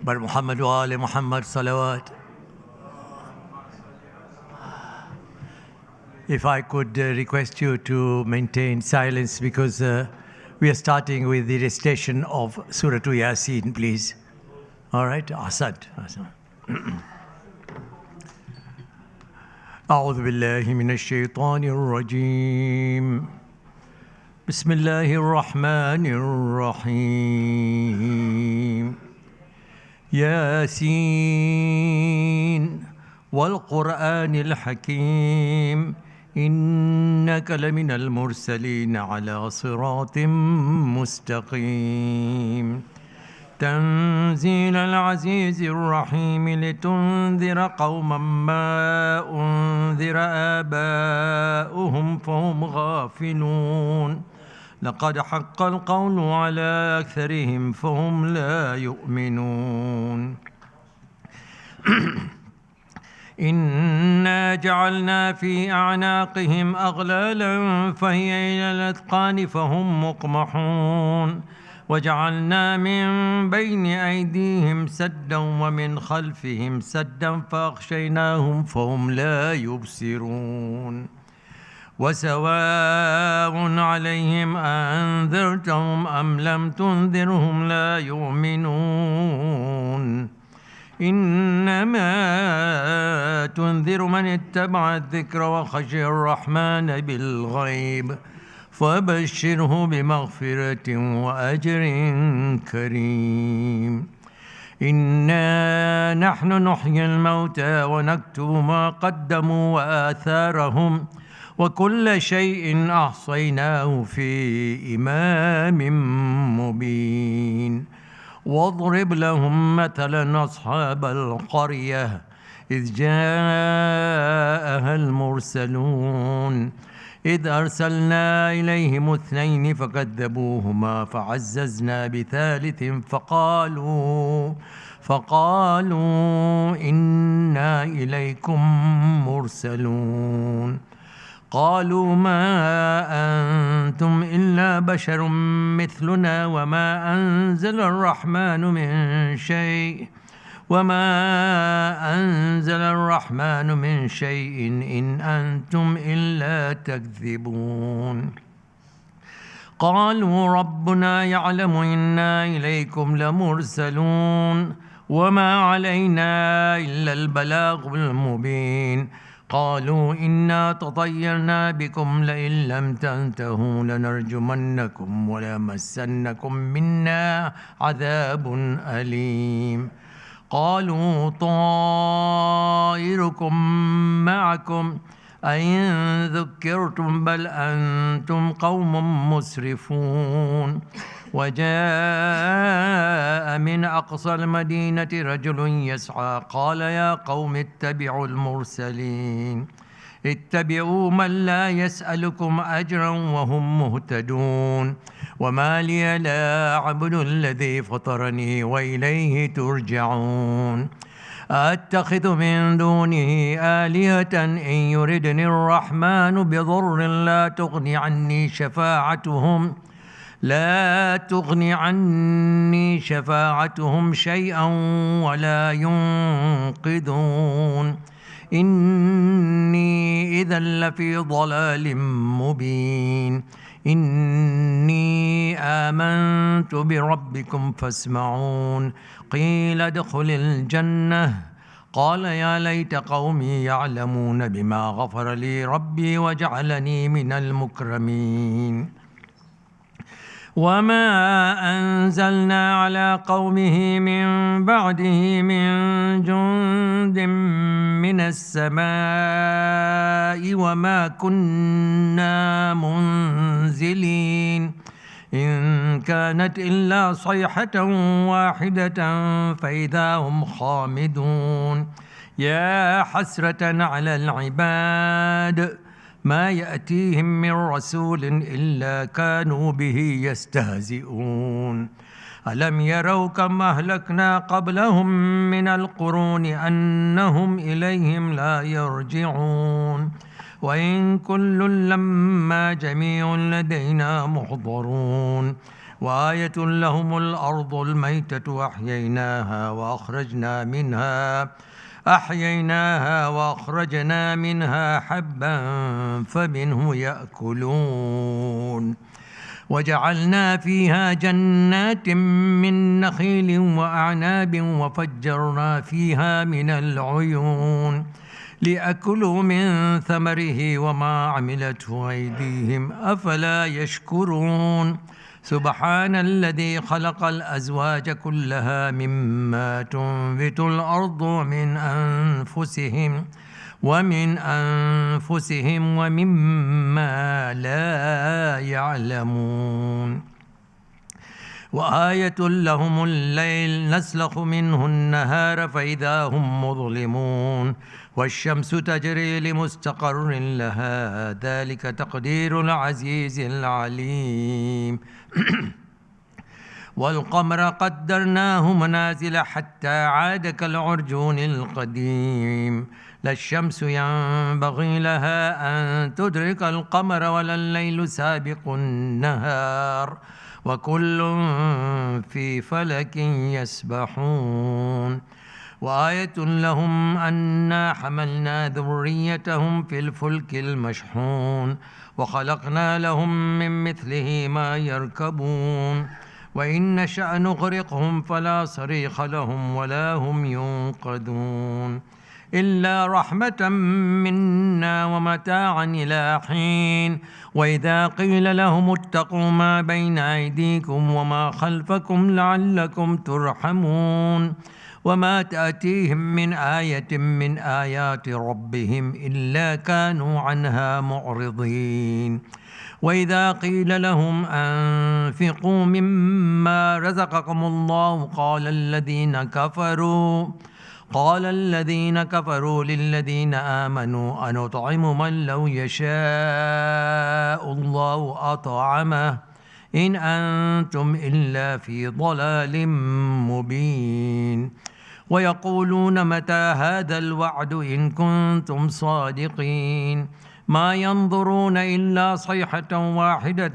بر محمد و آل محمد salawat. If I could request you to maintain silence because we are starting with the recitation of Surah Yasin, please. All right, Asad. أعوذ بالله من الشيطان الرجيم. بسم الله الرحمن الرحيم. ياسين والقرآن الحكيم إنك لمن المرسلين على صراط مستقيم. تنزيل العزيز الرحيم لتنذر قوما ما أنذر آباؤهم فهم غافلون. لقد حق القول على أكثرهم فهم لا يؤمنون. إنا جعلنا في أعناقهم أغلالا فهي إلى الأذقان فهم مقمحون. وجعلنا من بين أيديهم سدا ومن خلفهم سدا فأغشيناهم فهم لا يبصرون. وسواء عليهم أنذرتهم أم لم تنذرهم لا يؤمنون. إنما تنذر من اتبع الذكر وخشي الرحمن بالغيب فبشره بمغفرة وأجر كريم. إنا نحن نحيي الموتى ونكتب ما قدموا وآثارهم وكل شيء أحصيناه في إمام مبين. واضرب لهم مثلا أصحاب القرية إذ جاءها المرسلون إذ أرسلنا إليهم اثنين فكذبوهما فعززنا بثالث فقالوا إنا إليكم مرسلون. قالوا ما أنتم إلا بشر مثلنا وما أنزل الرحمن من شيء إن أنتم إلا تكذبون. قالوا ربنا يعلم إنا إليكم لمرسلون وما علينا إلا البلاغ المبين. قالوا إنا تطيرنا بكم لئن لم تنتهوا لنرجمنكم وليمسنكم منا عذاب أليم. قالوا طائركم معكم أئن ذكرتم بل أنتم قوم مسرفون. وجاء من أقصى المدينة رجل يسعى قال يا قوم اتبعوا المرسلين اتبعوا من لا يسألكم أجرا وهم مهتدون. وما لي لا أعبد الذي فطرني وإليه ترجعون. أتخذ من دونه آلهة إن يردني الرحمن بضر لا تغني عني شفاعتهم شيئا ولا ينقذون. إني إذا لفي ضلال مبين. إني آمنت بربكم فاسمعون. قيل ادخل الجنة قال يا ليت قومي يعلمون بما غفر لي ربي وجعلني من المكرمين. وما أنزلنا على قومه من بعده من جند من السماء وما كنا منزلين. إن كانت إلا صيحة واحدة فإذا هم خامدون. يا حسرة على العباد ما يأتيهم من رسول إلا كانوا به يستهزئون. ألم يروا كم أهلكنا قبلهم من القرون أنهم إليهم لا يرجعون. وإن كل لما جميع لدينا محضرون وآية لهم الأرض الميتة أحييناها وأخرجنا منها حبا فمنه يأكلون وجعلنا فيها جنات من نخيل وأعناب وفجرنا فيها من العيون ليأكلوا من ثمره وما عملته أيديهم أفلا يشكرون سبحان الذي خلق الأزواج كلها مما تنبت الأرض ومن أنفسهم ومما لا يعلمون وآية لهم الليل نسلخ منه النهار فإذا هم مظلمون والشمس تجري لمستقر لها ذلك تقدير العزيز العليم والقمر قدرناه منازل حتى عاد كالعرجون القديم لا الشمس ينبغي لها أن تدرك القمر ولا الليل سابق النهار وكل في فلك يسبحون وآية لهم أنا حملنا ذريتهم في الفلك المشحون وخلقنا لهم من مثله ما يركبون وإن نشأ نغرقهم فلا صريخ لهم ولا هم ينقذون إلا رحمة منا ومتاعا إلى حين وإذا قيل لهم اتقوا ما بين أيديكم وما خلفكم لعلكم ترحمون وما تأتيهم من آية من آيات ربهم إلا كانوا عنها معرضين وإذا قيل لهم أنفقوا مما رزقكم الله قال الذين كفروا للذين آمنوا أنطعم من لو يشاء الله أطعمه إن أنتم إلا في ضلال مبين ويقولون متى هذا الوعد إن كنتم صادقين ما ينظرون إلا صيحة واحدة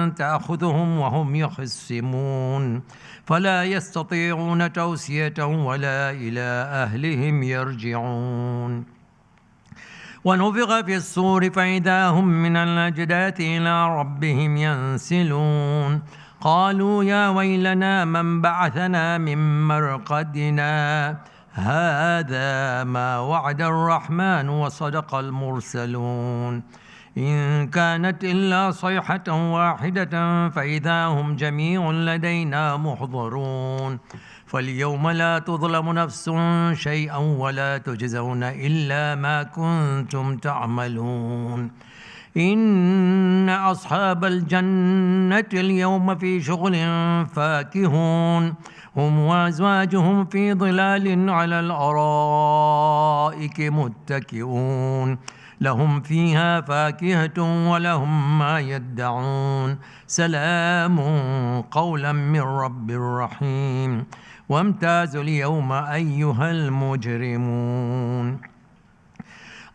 تأخذهم وهم يخصمون فلا يستطيعون توصية ولا إلى أهلهم يرجعون ونفخ في الصور فإذا هم من الأجداث إلى ربهم ينسلون قالوا يا ويلنا من بعثنا من مرقدنا هذا ما وعد الرحمن وصدق المرسلون إن كانت إلا صيحة واحدة فإذا هم جميع لدينا محضرون فاليوم لا تظلم نفس شيئا ولا تجزون إلا ما كنتم تعملون إن أصحاب الجنة اليوم في شغل فاكهون هم وأزواجهم في ظلال على الأرائك متكئون لهم فيها فاكهة ولهم ما يدعون سلام قولا من رب رحيم وامتازوا اليوم أيها المجرمون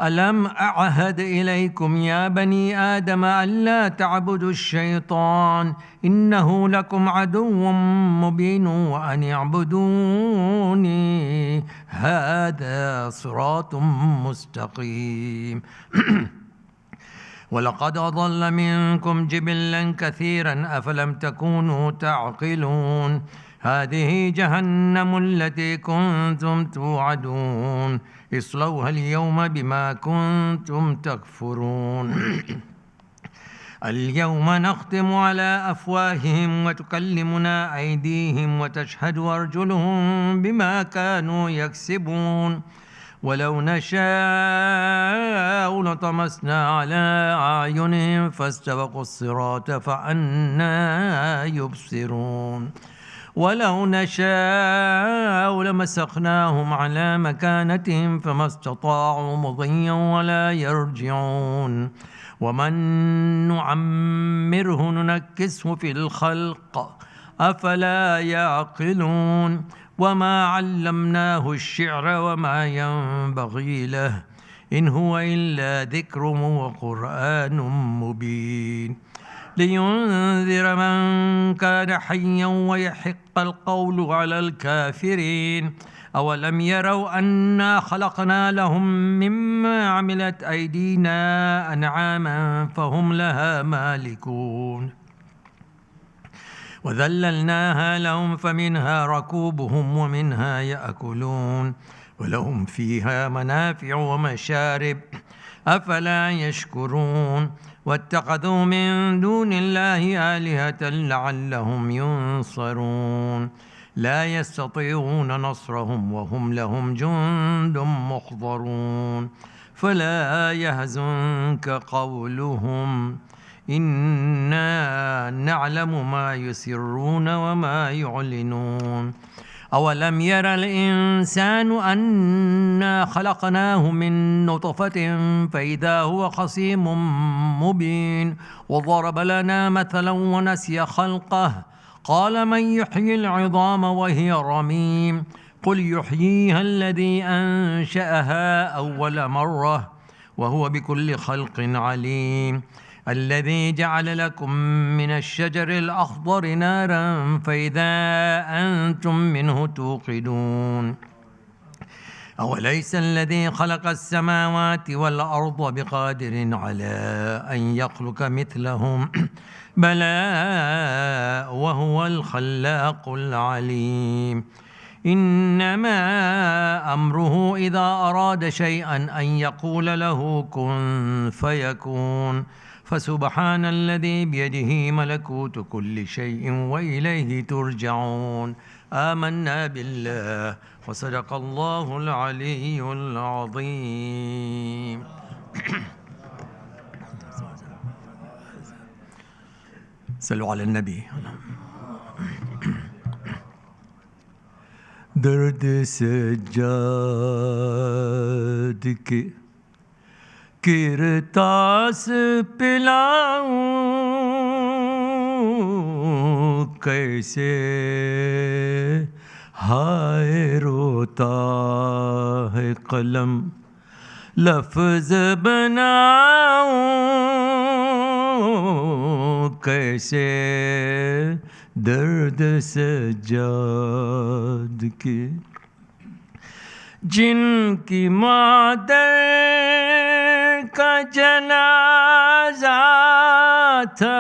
ألم أعهد إليكم يا بني آدم ألا تعبدوا الشيطان إنه لكم عدو مبين وأن اعبدوني هذا صراط مستقيم ولقد أضل منكم جبلا كثيرا أفلم تكونوا تعقلون هذه جهنم التي كنتم توعدون اصلوها اليوم بما كنتم تكفرون اليوم نختم على أفواههم وتكلمنا أيديهم وتشهد أرجلهم بما كانوا يكسبون ولو نشاء لطمسنا على أعينهم فاستبقوا الصراط فأنى يبصرون ولو نشاء لمسخناهم على مكانتهم فما استطاعوا مضيا ولا يرجعون ومن نعمره ننكسه في الخلق أفلا يعقلون وما علمناه الشعر وما ينبغي له إن هو إلا ذكر وقرآن مبين لينذر من كان حيا ويحق القول على الكافرين أولم يروا أنا خلقنا لهم مما عملت أيدينا أنعاما فهم لها مالكون وذللناها لهم فمنها ركوبهم ومنها يأكلون ولهم فيها منافع ومشارب أفلا يشكرون واتخذوا من دون الله آلهة لعلهم ينصرون لا يستطيعون نصرهم وهم لهم جند محضرون فلا يحزنك قولهم إنا نعلم ما يسرون وما يعلنون أولم ير الإنسان أنا خلقناه من نطفة فإذا هو خصيم مبين وضرب لنا مثلا ونسي خلقه قال من يحيي العظام وهي رميم قل يحييها الذي أنشأها أول مرة وهو بكل خلق عليم الذي جعل لكم من الشجر الأخضر نارا فإذا أنتم منه توقدون أوليس الذي خلق السماوات والأرض بقادر على أن يخلق مثلهم بلى وهو الخلاق العليم إنما أمره إذا أراد شيئا أن يقول له كن فيكون فسبحان الذي بيده ملكوت كل شيء وإليه ترجعون آمنا بالله وصدق الله العلي العظيم صلوا على النبي दर्द सज्जाद के किरतास पिलाऊं कैसे हाय रोता है कलम लफ्ज बनाऊं कैसे दर्द सज्जाद के जिनकी मादर का जनाजा था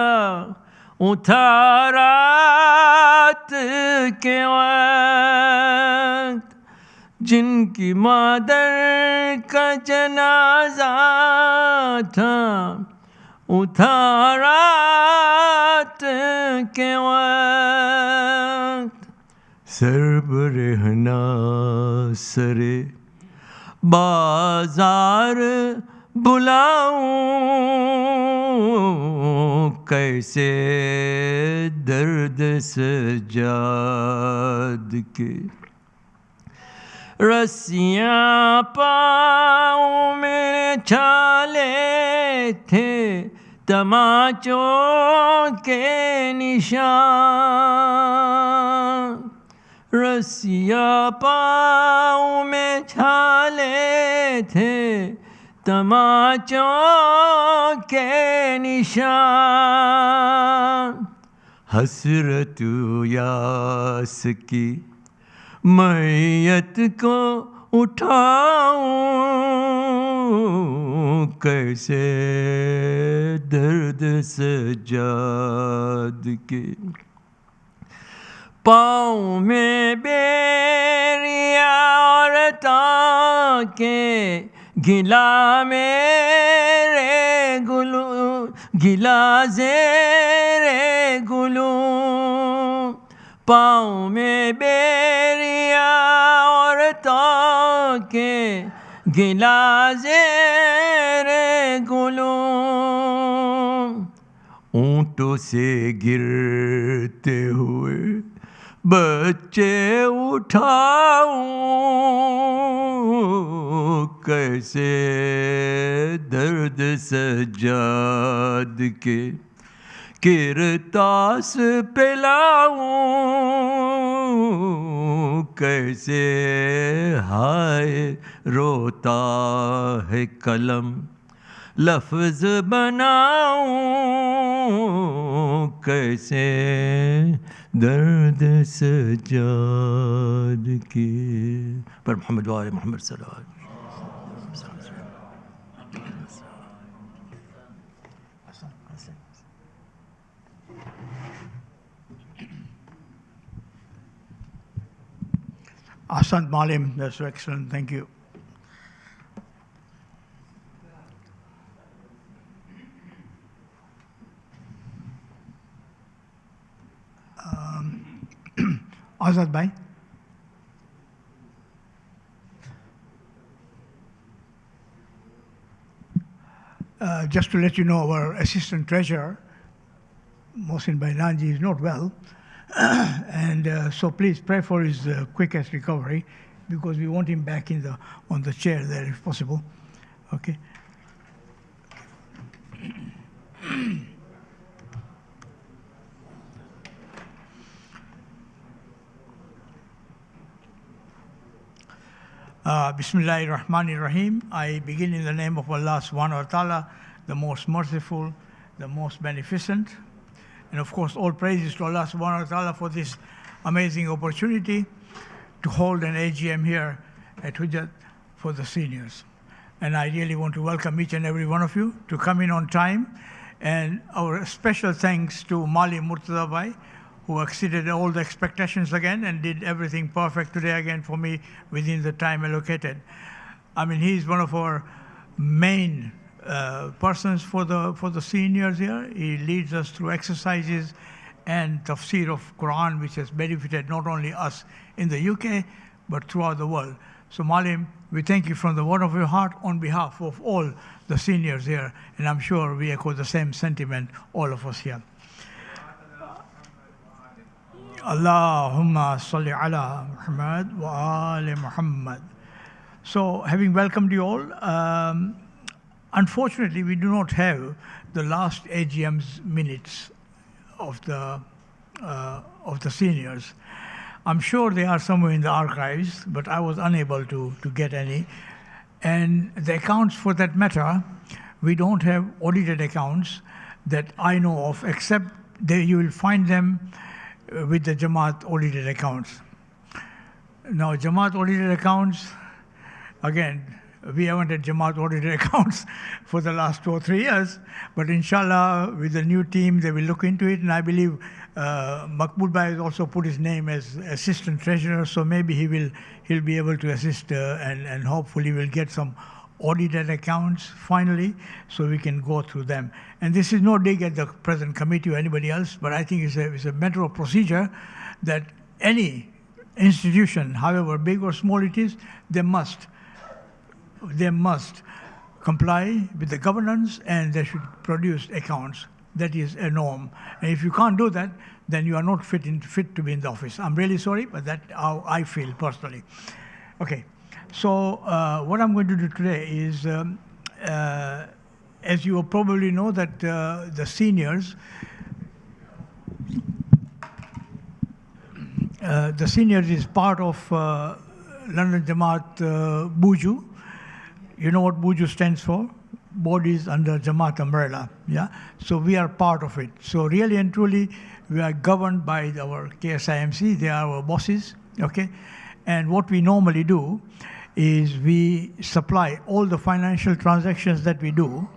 उठा रात के वक्त जिनकी मादर का जनाजा था उठा रात के वक्त सर्ब रहना सरे बाजार बुलाऊं कैसे दर्द सजाद के रस्सियाँ पाँव में छाले थे तमाचों के निशान रस्सियाँ पाँव में छाले थे तमाचों के निशान हसरत यास की मैयत को उठाऊं कैसे दर्द सजाद के पाँव में बेरिया और ताके गिला मेरे गुलू गिला ज़ेरे गुलू पाँव में बेरिया और ताके गिला ज़ेरे गुलू ऊँटों से गिरते हुए बच्चे उठाऊं कैसे दर्द सजाद के किरतास पिलाऊं कैसे हाय रोता है कलम लफ्ज बनाऊं कैसे दर्द सजाद के पर मोहम्मद वाले मोहम्मद सल्लल्लाहु अलैहि Ahsan Malim, that's excellent, thank you. Azad Bhai. Just to let you know, our Assistant Treasurer, Mohsin Bailanji, is not well. And so please pray for his quickest recovery, because we want him back on the chair there if possible. Okay. Bismillahir Rahmanir Rahim. I begin in the name of Allah subhanahu wa ta'ala, the most merciful, the most beneficent. And of course, all praises to Allah subhanahu wa ta'ala for this amazing opportunity to hold an AGM here at Hujjat for the seniors. And I really want to welcome each and every one of you to come in on time. And our special thanks to Mali Murtaza Bhai, who exceeded all the expectations again and did everything perfect today again for me within the time allocated. I mean, he's one of our main persons for the seniors here. He leads us through exercises and tafsir of Quran, which has benefited not only us in the UK, but throughout the world. So Malim, we thank you from the bottom of your heart on behalf of all the seniors here, and I'm sure we echo the same sentiment, all of us here. Allahumma salli ala Muhammad wa ali Muhammad. So, having welcomed you all, unfortunately, we do not have the last AGM's minutes of the seniors. I'm sure they are somewhere in the archives, but I was unable to get any. And the accounts, for that matter, we don't have audited accounts that I know of, except that you will find them with the Jamaat audited accounts. Now, Jamaat audited accounts, again, we haven't had Jamaat audited accounts for the last 2 or 3 years, but inshallah, with the new team, they will look into it, and I believe Maqbool Bhai has also put his name as Assistant Treasurer, so maybe he'll be able to assist and hopefully we'll get some audited accounts finally, so we can go through them. And this is no dig at the present committee or anybody else, but I think it's a matter of procedure that any institution, however big or small it is, they must comply with the governance, and they should produce accounts. That is a norm. And if you can't do that, then you are not fit to be in the office. I'm really sorry, but that's how I feel personally. Okay. So what I'm going to do today is, as you probably know, that the seniors is part of London Jamaat Buju. You know what Buju stands for? Bodies under Jamaat umbrella. Yeah. So we are part of it. So really and truly, we are governed by our KSIMC. They are our bosses. Okay. And what we normally do is we supply all the financial transactions that we do,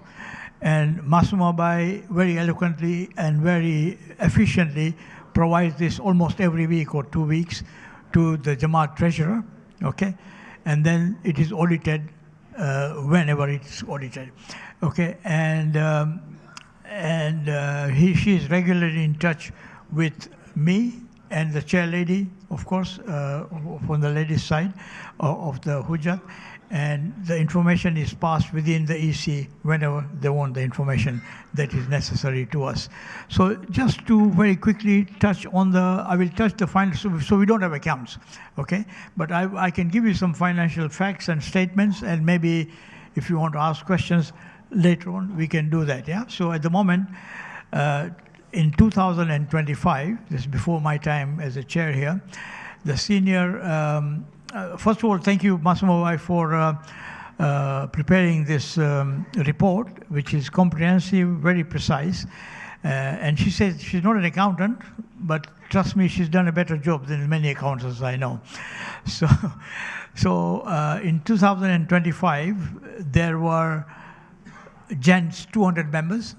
and Masuma Bhai very eloquently and very efficiently provides this almost every week or 2 weeks to the Jamaat treasurer, okay? And then it is audited whenever it's audited, okay? And she is regularly in touch with me and the chair lady, of course, from the ladies' side of the Hujjat, and the information is passed within the EC whenever they want the information that is necessary to us. So just to very quickly touch on I will touch the financial, so we don't have accounts, okay? But I can give you some financial facts and statements, and maybe if you want to ask questions later on, we can do that, yeah? So at the moment, in 2025, this is before my time as a chair here, the senior first of all, thank you, Massimo Vai, for preparing this report, which is comprehensive, very precise. And she says she's not an accountant, but trust me, she's done a better job than many accountants I know. So in 2025, there were gents 200 members,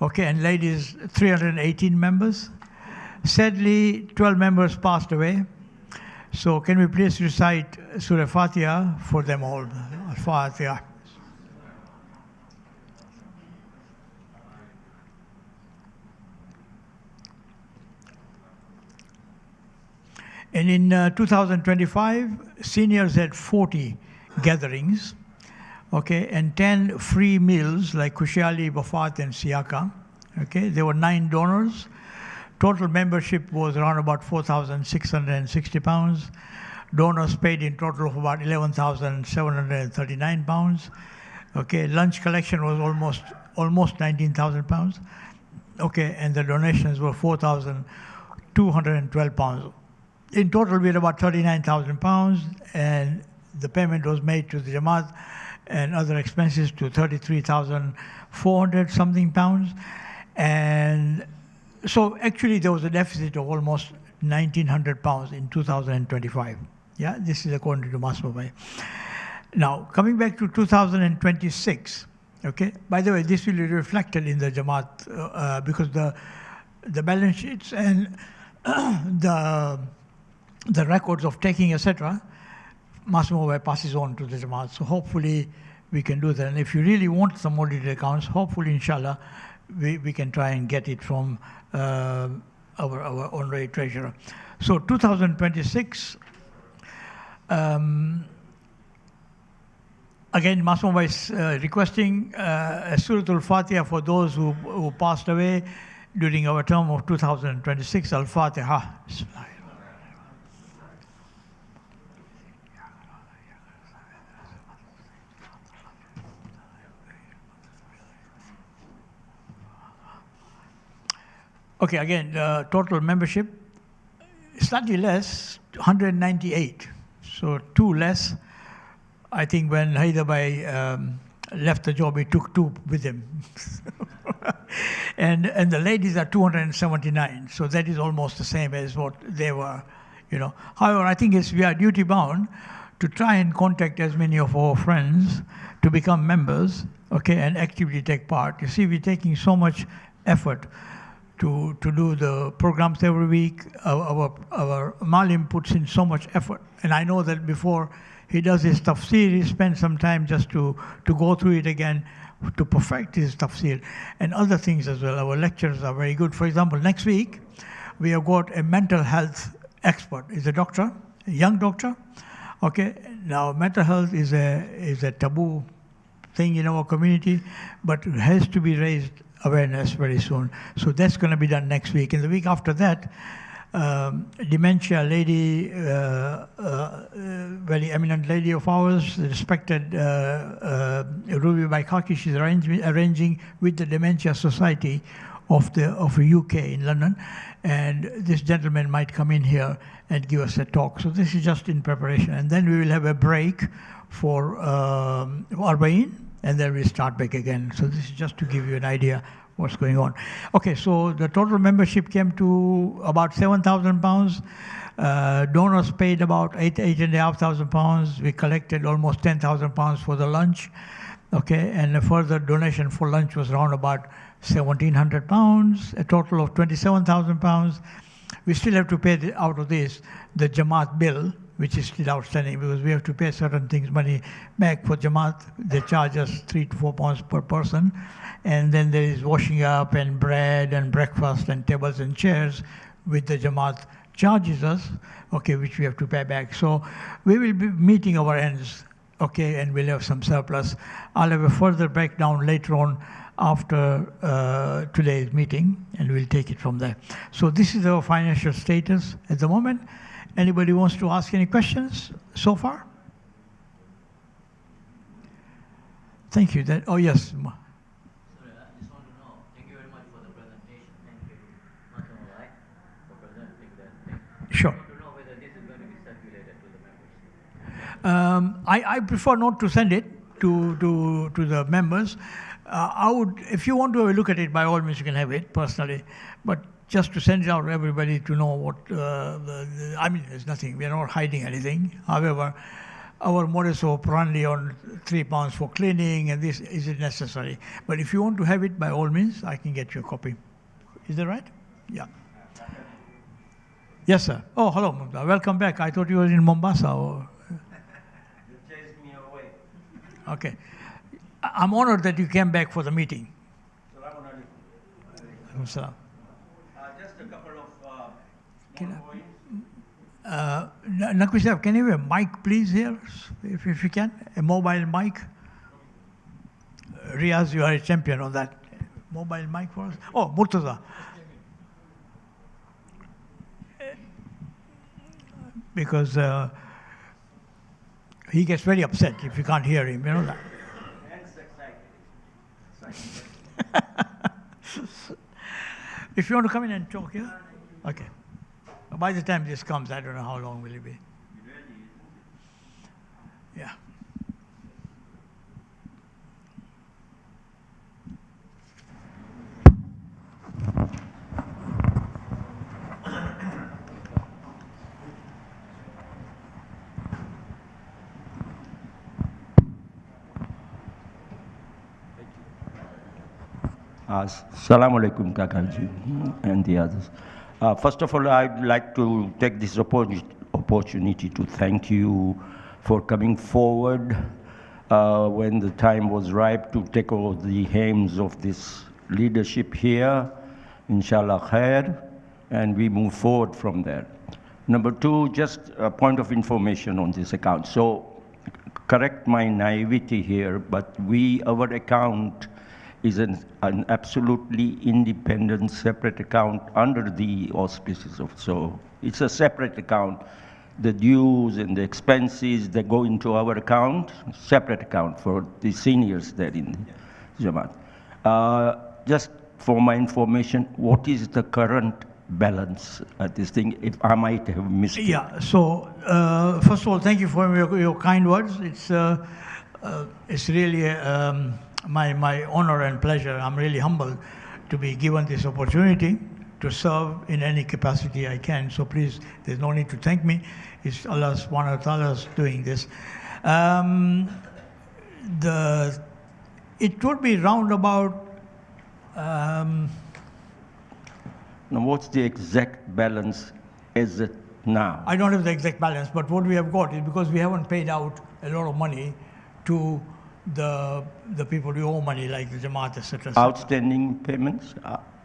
okay, and ladies 318 members. Sadly, 12 members passed away. So can we please recite Surah Fatiha for them all? Al-Fatiha. And in 2025, seniors had 40 gatherings, okay, and 10 free meals like Kushali, Wafat, and Siaka. Okay, there were 9 donors. Total membership was around about £4,660. Donors paid in total of about £11,739. Okay, lunch collection was almost £19,000. Okay, and the donations were £4,212. In total, we had about £39,000, and the payment was made to the Jamaat and other expenses to 33,400 something pounds. And so actually there was a deficit of almost £1,900 in 2025. Yeah, this is according to Massimo Vai. Now, coming back to 2026, okay, by the way, this will be reflected in the Jamaat because the balance sheets and the records of taking, etc., Massimo Vai passes on to the Jamaat. So hopefully we can do that. And if you really want some audited accounts, hopefully, inshallah, we can try and get it from our honorary treasurer. So 2026, again, Massimo Vai is requesting a Surah Al-Fatiha for those who passed away during our term of 2026. Al-Fatiha. Okay, again, total membership, slightly less, 198. So 2 less. I think when Haidabai left the job, he took 2 with him. and the ladies are 279. So that is almost the same as what they were, you know. However, I think we are duty bound to try and contact as many of our friends to become members, okay, and actively take part. You see, we're taking so much effort to do the programs every week. Our Malim puts in so much effort. And I know that before he does his tafsir, he spends some time just to go through it again, to perfect his tafsir, and other things as well. Our lectures are very good. For example, next week, we have got a mental health expert. He's a doctor, a young doctor. Okay, now mental health is a taboo thing in our community, but it has to be raised awareness very soon. So that's going to be done next week. And the week after that, dementia lady, very eminent lady of ours, respected Ruby Baikaki, she's arranging with the Dementia Society of the UK in London. And this gentleman might come in here and give us a talk. So this is just in preparation. And then we will have a break for Arba'in, and then we'll start back again. So this is just to give you an idea what's going on. Okay, so the total membership came to about £7,000. Donors paid about £8,500. We collected almost £10,000 for the lunch. Okay, and a further donation for lunch was around about £1,700, a total of £27,000. We still have to pay out of this the Jamaat bill, which is still outstanding, because we have to pay certain things money back for Jamaat. They charge us £3 to £4 per person. And then there is washing up and bread and breakfast and tables and chairs, which the Jamaat charges us, okay, which we have to pay back. So we will be meeting our ends, okay, and we'll have some surplus. I'll have a further breakdown later on after today's meeting, and we'll take it from there. So this is our financial status at the moment. Anybody wants to ask any questions so far? Thank you. Oh, yes. Sorry, I just want to know. Thank you very much for the presentation. Thank you, Massimo Vai, for presenting that. Sure. I want to know whether this is going to be circulated to the members. I prefer not to send it to the members. I would, if you want to have a look at it, by all means you can have it personally, but just to send it out to everybody to know what, I mean, there's nothing, we're not hiding anything. However, our modus operandi on £3 for cleaning and this isn't necessary. But if you want to have it, by all means, I can get you a copy. Is that right? Yeah. Yes, sir. Oh, hello, Mumta. Welcome back. I thought you were in Mombasa. Or... You chased me away. Okay. I'm honored that you came back for the meeting. Just a couple of small points. Naqvi Sahib, can you have a mic, please, here, if you can? A mobile mic? Riaz, you are a champion on that. Mobile mic for us? Oh, Murtaza. Because he gets very upset if you can't hear him, you know that. If you want to come in and talk here, okay. By the time this comes, I don't know how long will it be. Yeah. Assalamu alaikum, Kakaji, and the others. First of all, I'd like to take this opportunity to thank you for coming forward when the time was ripe to take over the helms of this leadership here, inshallah khair, and we move forward from there. Number two, just a point of information on this account. So, correct my naivety here, but our account is an absolutely independent, separate account under the auspices of, so it's a separate account. The dues and the expenses that go into our account, separate account for the seniors there in Jamaat. Just for my information, what is the current balance at this thing, if I might have missed it? Yeah, so first of all, thank you for your kind words. It's really my honor and pleasure. I'm really humbled to be given this opportunity to serve in any capacity I can. So please, there's no need to thank me. It's Allah subhanahu wa ta'ala doing this. It would be round about. Now, what's the exact balance as it now? I don't have the exact balance, but what we have got is because we haven't paid out a lot of money to the people who owe money, like the Jamaat, etc. Outstanding payments?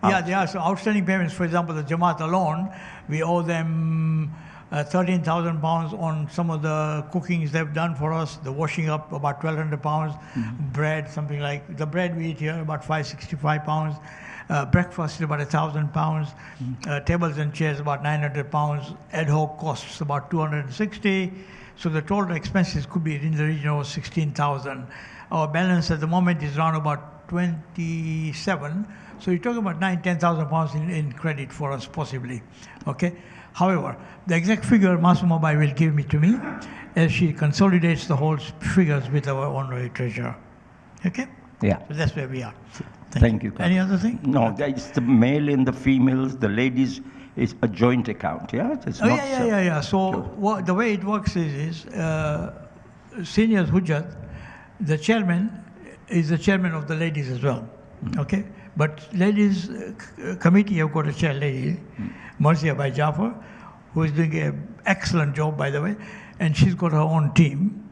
Yeah, there are some outstanding payments. For example, the Jamaat alone, we owe them £13,000 on some of the cookings they've done for us, the washing up about £1,200, bread, something like, the bread we eat here about £565, breakfast is about £1,000, tables and chairs about £900, ad hoc costs about £260. So the total expenses could be in the region of 16,000. Our balance at the moment is around about 27. So you're talking about £10,000 in credit for us, possibly. Okay. However, the exact figure Masuma Bai will give to me as she consolidates the whole figures with our honorary treasurer. Okay. Yeah. So that's where we are. Thank you. Any other thing? No, it's the male and the females, the ladies is a joint account, yeah? It's not yeah. So the way it works is seniors Hujjat, the chairman is the chairman of the ladies as well, okay? But ladies committee have got a chair lady, Marzia Bai Jafar, who is doing an excellent job, by the way, and she's got her own team,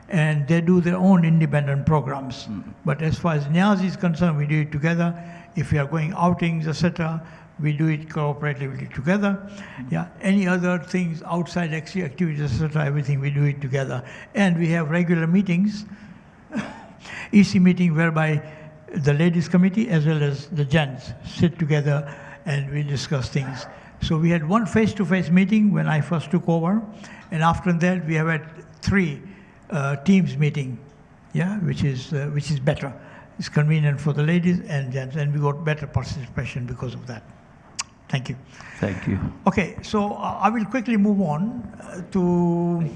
and they do their own independent programs. But as far as Niaz is concerned, we do it together. If we are going outings, etc., we do it cooperatively together. Yeah. Any other things outside activities, etc., everything we do it together. And we have regular meetings, EC meeting, whereby the ladies committee as well as the gents sit together and we discuss things. So we had one face-to-face meeting when I first took over, and after that we have had 3 teams meeting, yeah, which is better. It's convenient for the ladies and gents, and we got better participation because of that. Thank you. Thank you. Okay, so I will quickly move on to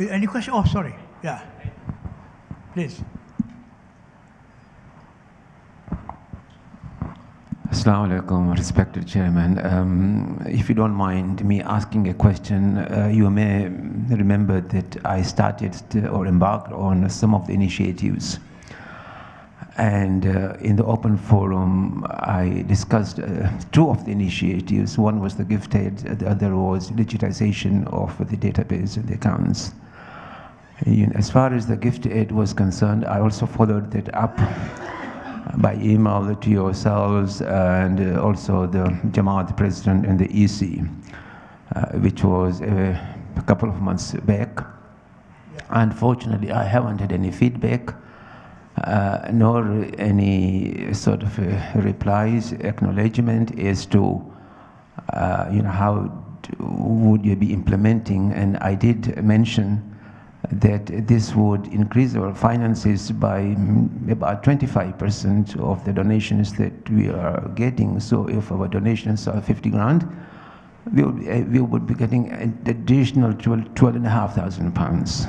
Any question? Oh, sorry. Yeah. Please. Assalamu alaikum, respected Chairman. If you don't mind me asking a question, you may remember that I started or embarked on some of the initiatives. And in the open forum, I discussed two of the initiatives. One was the gift aid, the other was digitization of the database and the accounts. As far as the gift aid was concerned, I also followed that up by email to yourselves and also the Jamaat president and the EC, which was a couple of months back. Unfortunately, I haven't had any feedback, nor any sort of replies, acknowledgement as to how would you be implementing. And I did mention that this would increase our finances by about 25% of the donations that we are getting. So if our donations are 50 grand, we would be getting an additional 12,500 pounds.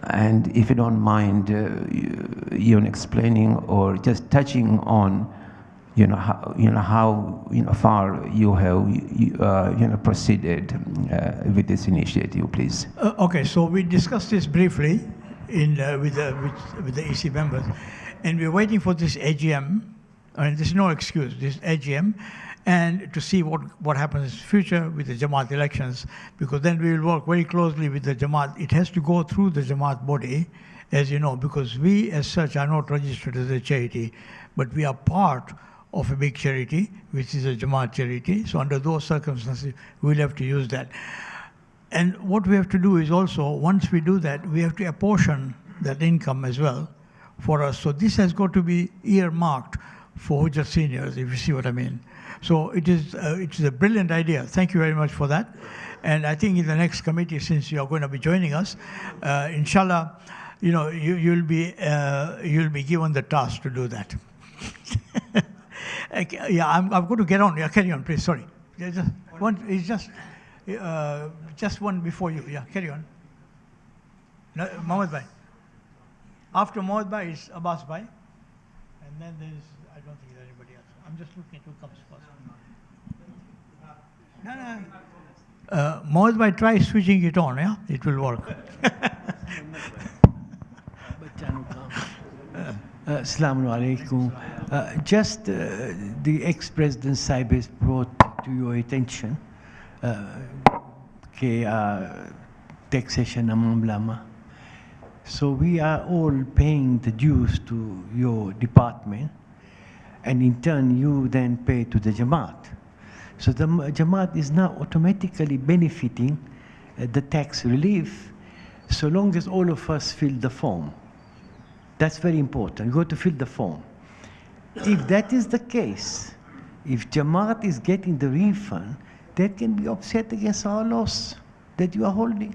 And if you don't mind, you explaining or just touching on, how far you have proceeded with this initiative, please. Okay, so we discussed this briefly with the EC members, and we're waiting for this AGM. I mean, there's no excuse. This AGM, and to see what happens in the future with the Jamaat elections, because then we will work very closely with the Jamaat. It has to go through the Jamaat body, as you know, because we as such are not registered as a charity, but we are part of a big charity, which is a Jamaat charity. So under those circumstances, we'll have to use that. And what we have to do is also, once we do that, we have to apportion that income as well for us. So this has got to be earmarked for Hujjat seniors, if you see what I mean. So it's a brilliant idea. Thank you very much for that. And I think in the next committee, since you are going to be joining us, inshallah, you'll be given the task to do that. Yeah, I'm going to get on. Yeah, carry on, please. Sorry. Just one before you. Yeah, carry on. No, Mohammed Bhai. After Mohammed Bhai is Abbas Bhai. And then there's, I don't think there's anybody else. I'm just looking at who comes first. No. Mohammed Bhai, try switching it on, yeah? It will work. Assalamu alaikum. Just the ex-president Saib has brought to your attention taxation amam lama. So we are all paying the dues to your department, and in turn you then pay to the Jamaat. So the Jamaat is now automatically benefiting the tax relief so long as all of us fill the form. That's very important. You got to fill the form. If that is the case, if Jamaat is getting the refund, that can be offset against our loss that you are holding.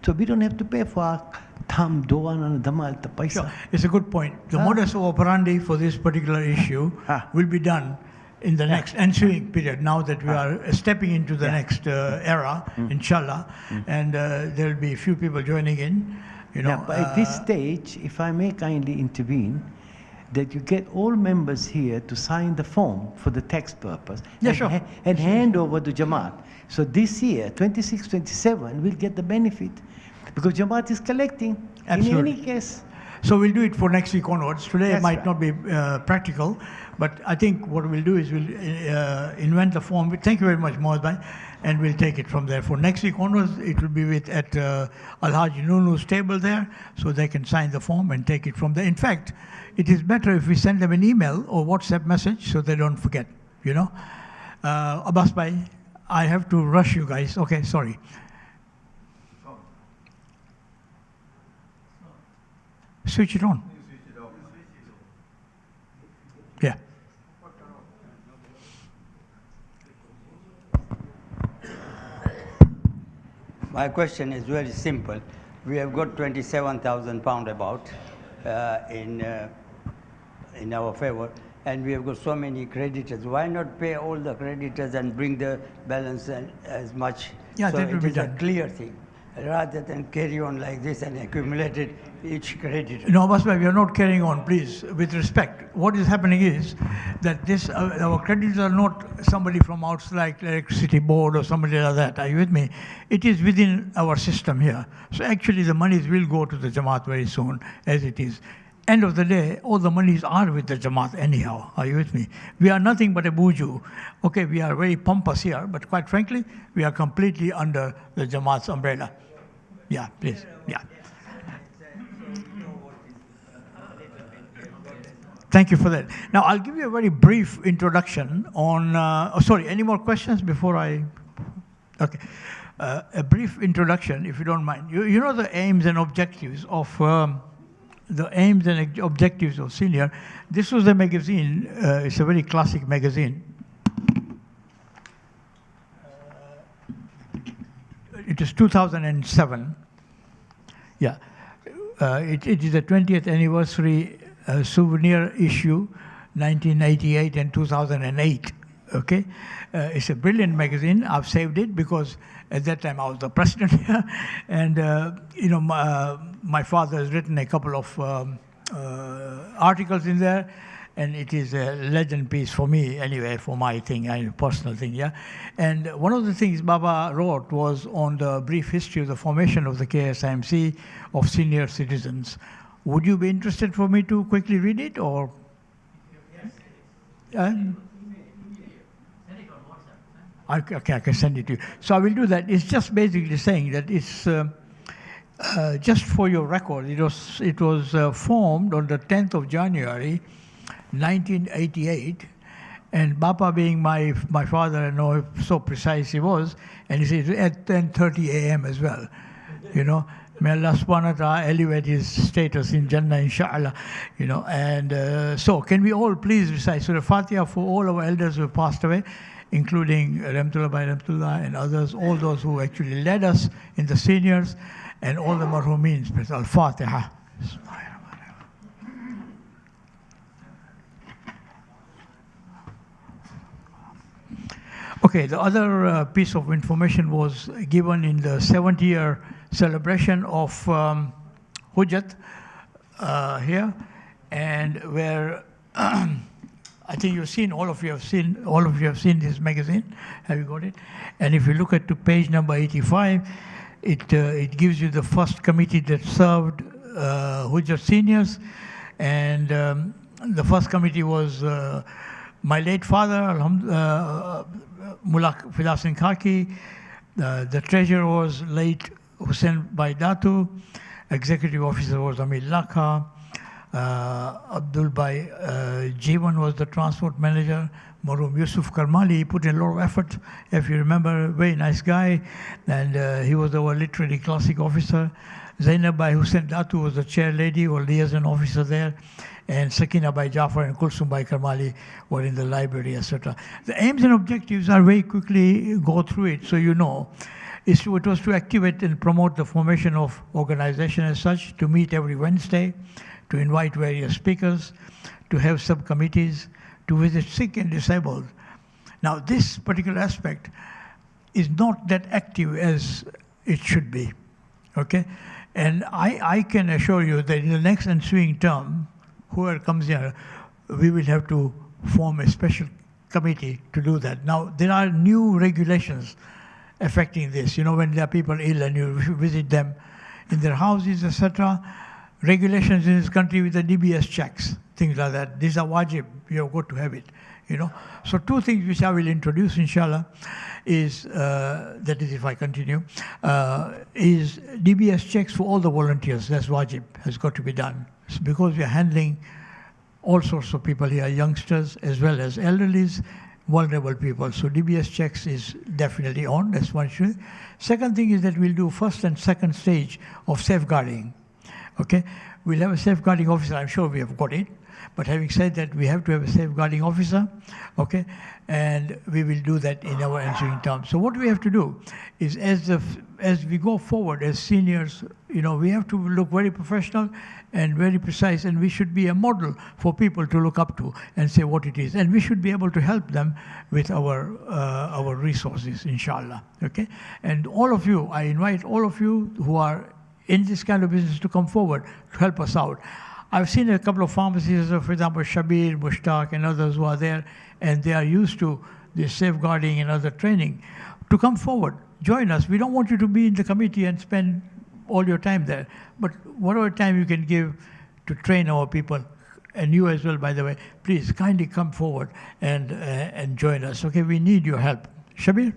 So we don't have to pay for our tham doan and damal ta paisa. Sure. It's a good point. The modus operandi for this particular issue will be done in the next ensuing period, now that we are stepping into the next era, inshallah, and there will be a few people joining in. But at this stage, if I may kindly intervene, that you get all members here to sign the form for the tax purpose and hand over to Jamaat. So this year, 26, 27, we'll get the benefit because Jamaat is collecting. Absolutely. In any case. So we'll do it for next week onwards. Today it might not be practical, but I think what we'll do is we'll invent the form. Thank you very much, Mohammed Bhai, and we'll take it from there. For next week onwards, it will be at Al-Hajj Nunu's table there, so they can sign the form and take it from there. In fact, it is better if we send them an email or WhatsApp message so they don't forget, Abbas Bhai, I have to rush you guys. Okay, sorry. Switch it on. Yeah. My question is very simple. We have got £27,000 about in our favor, and we have got so many creditors. Why not pay all the creditors and bring the balance as much? Yeah, so that will be it is a done. clear thing. rather than carry on like this and accumulate it each creditor. No, Abbas bhai, we are not carrying on, please, with respect. What is happening is that this, our creditors are not somebody from outside, like electricity board or somebody like that. Are you with me? It is within our system here. So actually the monies will go to the Jamaat very soon, as it is. End of the day, all the monies are with the Jamaat anyhow. Are you with me? We are nothing but a buju. Okay, we are very pompous here, but quite frankly, we are completely under the Jamaat's umbrella. Yeah, please. Yeah. Thank you for that. Now, I'll give you a very brief introduction on... sorry, any more questions before I... Okay. A brief introduction, if you don't mind. You know the aims and objectives of... the aims and objectives of senior. This was a magazine. It's a very classic magazine. It is 2007. Yeah. It is the 20th anniversary souvenir issue, 1988 and 2008. Okay. It's a brilliant magazine. I've saved it because at that time I was the president here. And, you know, my father has written a couple of articles in there. And it is a legend piece for me, anyway, for my thing, personal thing, yeah. And one of the things Baba wrote was on the brief history of the formation of the KSIMC of senior citizens. Would you be interested for me to quickly read it, or? Yes. Okay, I can send it to you. So I will do that. It's just basically saying that it's just for your record. It was formed on the 10th of January. 1988, and Bapa being my father, I know so precise he was, and he said at 10:30 a.m. as well, you know. May Allah subhanahu wa ta'ala elevate his status in Jannah, inshallah, you know. And so, can we all please recite Surah Fatiha for all our elders who have passed away, including Rahmatullah Bhai Rahmatullah and others, all those who actually led us in the seniors, and all the marhumeens. Al-Fatiha. Okay, the other piece of information was given in the 70-year celebration of Hujjat here, and where I think you've seen, all of you have seen this magazine. Have you got it? And if you look at to page number 85, it gives you the first committee that served Hujjat seniors, and the first committee was my late father, Mullah Fida Singh Khaki. The treasurer was late Hussain Bhai Datu. Executive officer was Amir Lakha. Abdul Bhai Jeevan was the transport manager. Marhum Yusuf Karmali, he put in a lot of effort, if you remember, very nice guy. And he was our literary classic officer. Zainab Bhai Hussain Datu was the chair lady or liaison officer there. And Sakina Bhai Jafar and Kulsum Bhai Karmali were in the library, etc. The aims and objectives are very quickly go through it, so you know. It was to activate and promote the formation of organization as such, to meet every Wednesday, to invite various speakers, to have subcommittees, to visit sick and disabled. Now, this particular aspect is not that active as it should be, okay? And I can assure you that in the next ensuing term, whoever comes here, we will have to form a special committee to do that. Now, there are new regulations affecting this. You know, when there are people ill and you visit them in their houses, etc., regulations in this country with the DBS checks, things like that. These are wajib. You have got to have it, you know. So two things which I will introduce, inshallah, is, that is if I continue, is DBS checks for all the volunteers. That's wajib, has got to be done. It's because we are handling all sorts of people here, youngsters as well as elderlies, vulnerable people. So DBS checks is definitely on, that's one issue. Second thing is that we'll do first and second stage of safeguarding. Okay, we'll have a safeguarding officer, I'm sure we have got it. But having said that, we have to have a safeguarding officer, okay? And we will do that in our ensuing term. So what we have to do is, as we go forward as seniors, we have to look very professional and very precise, and we should be a model for people to look up to and say what it is. And we should be able to help them with our resources, inshallah, okay? And all of you, I invite all of you who are in this kind of business to come forward to help us out. I've seen a couple of pharmacies, for example, Shabir, Mushtaq, and others who are there, and they are used to this safeguarding and other training, to come forward, join us. We don't want you to be in the committee and spend all your time there, but whatever time you can give to train our people, and you as well, by the way, please kindly come forward and join us. Okay, we need your help. Shabir,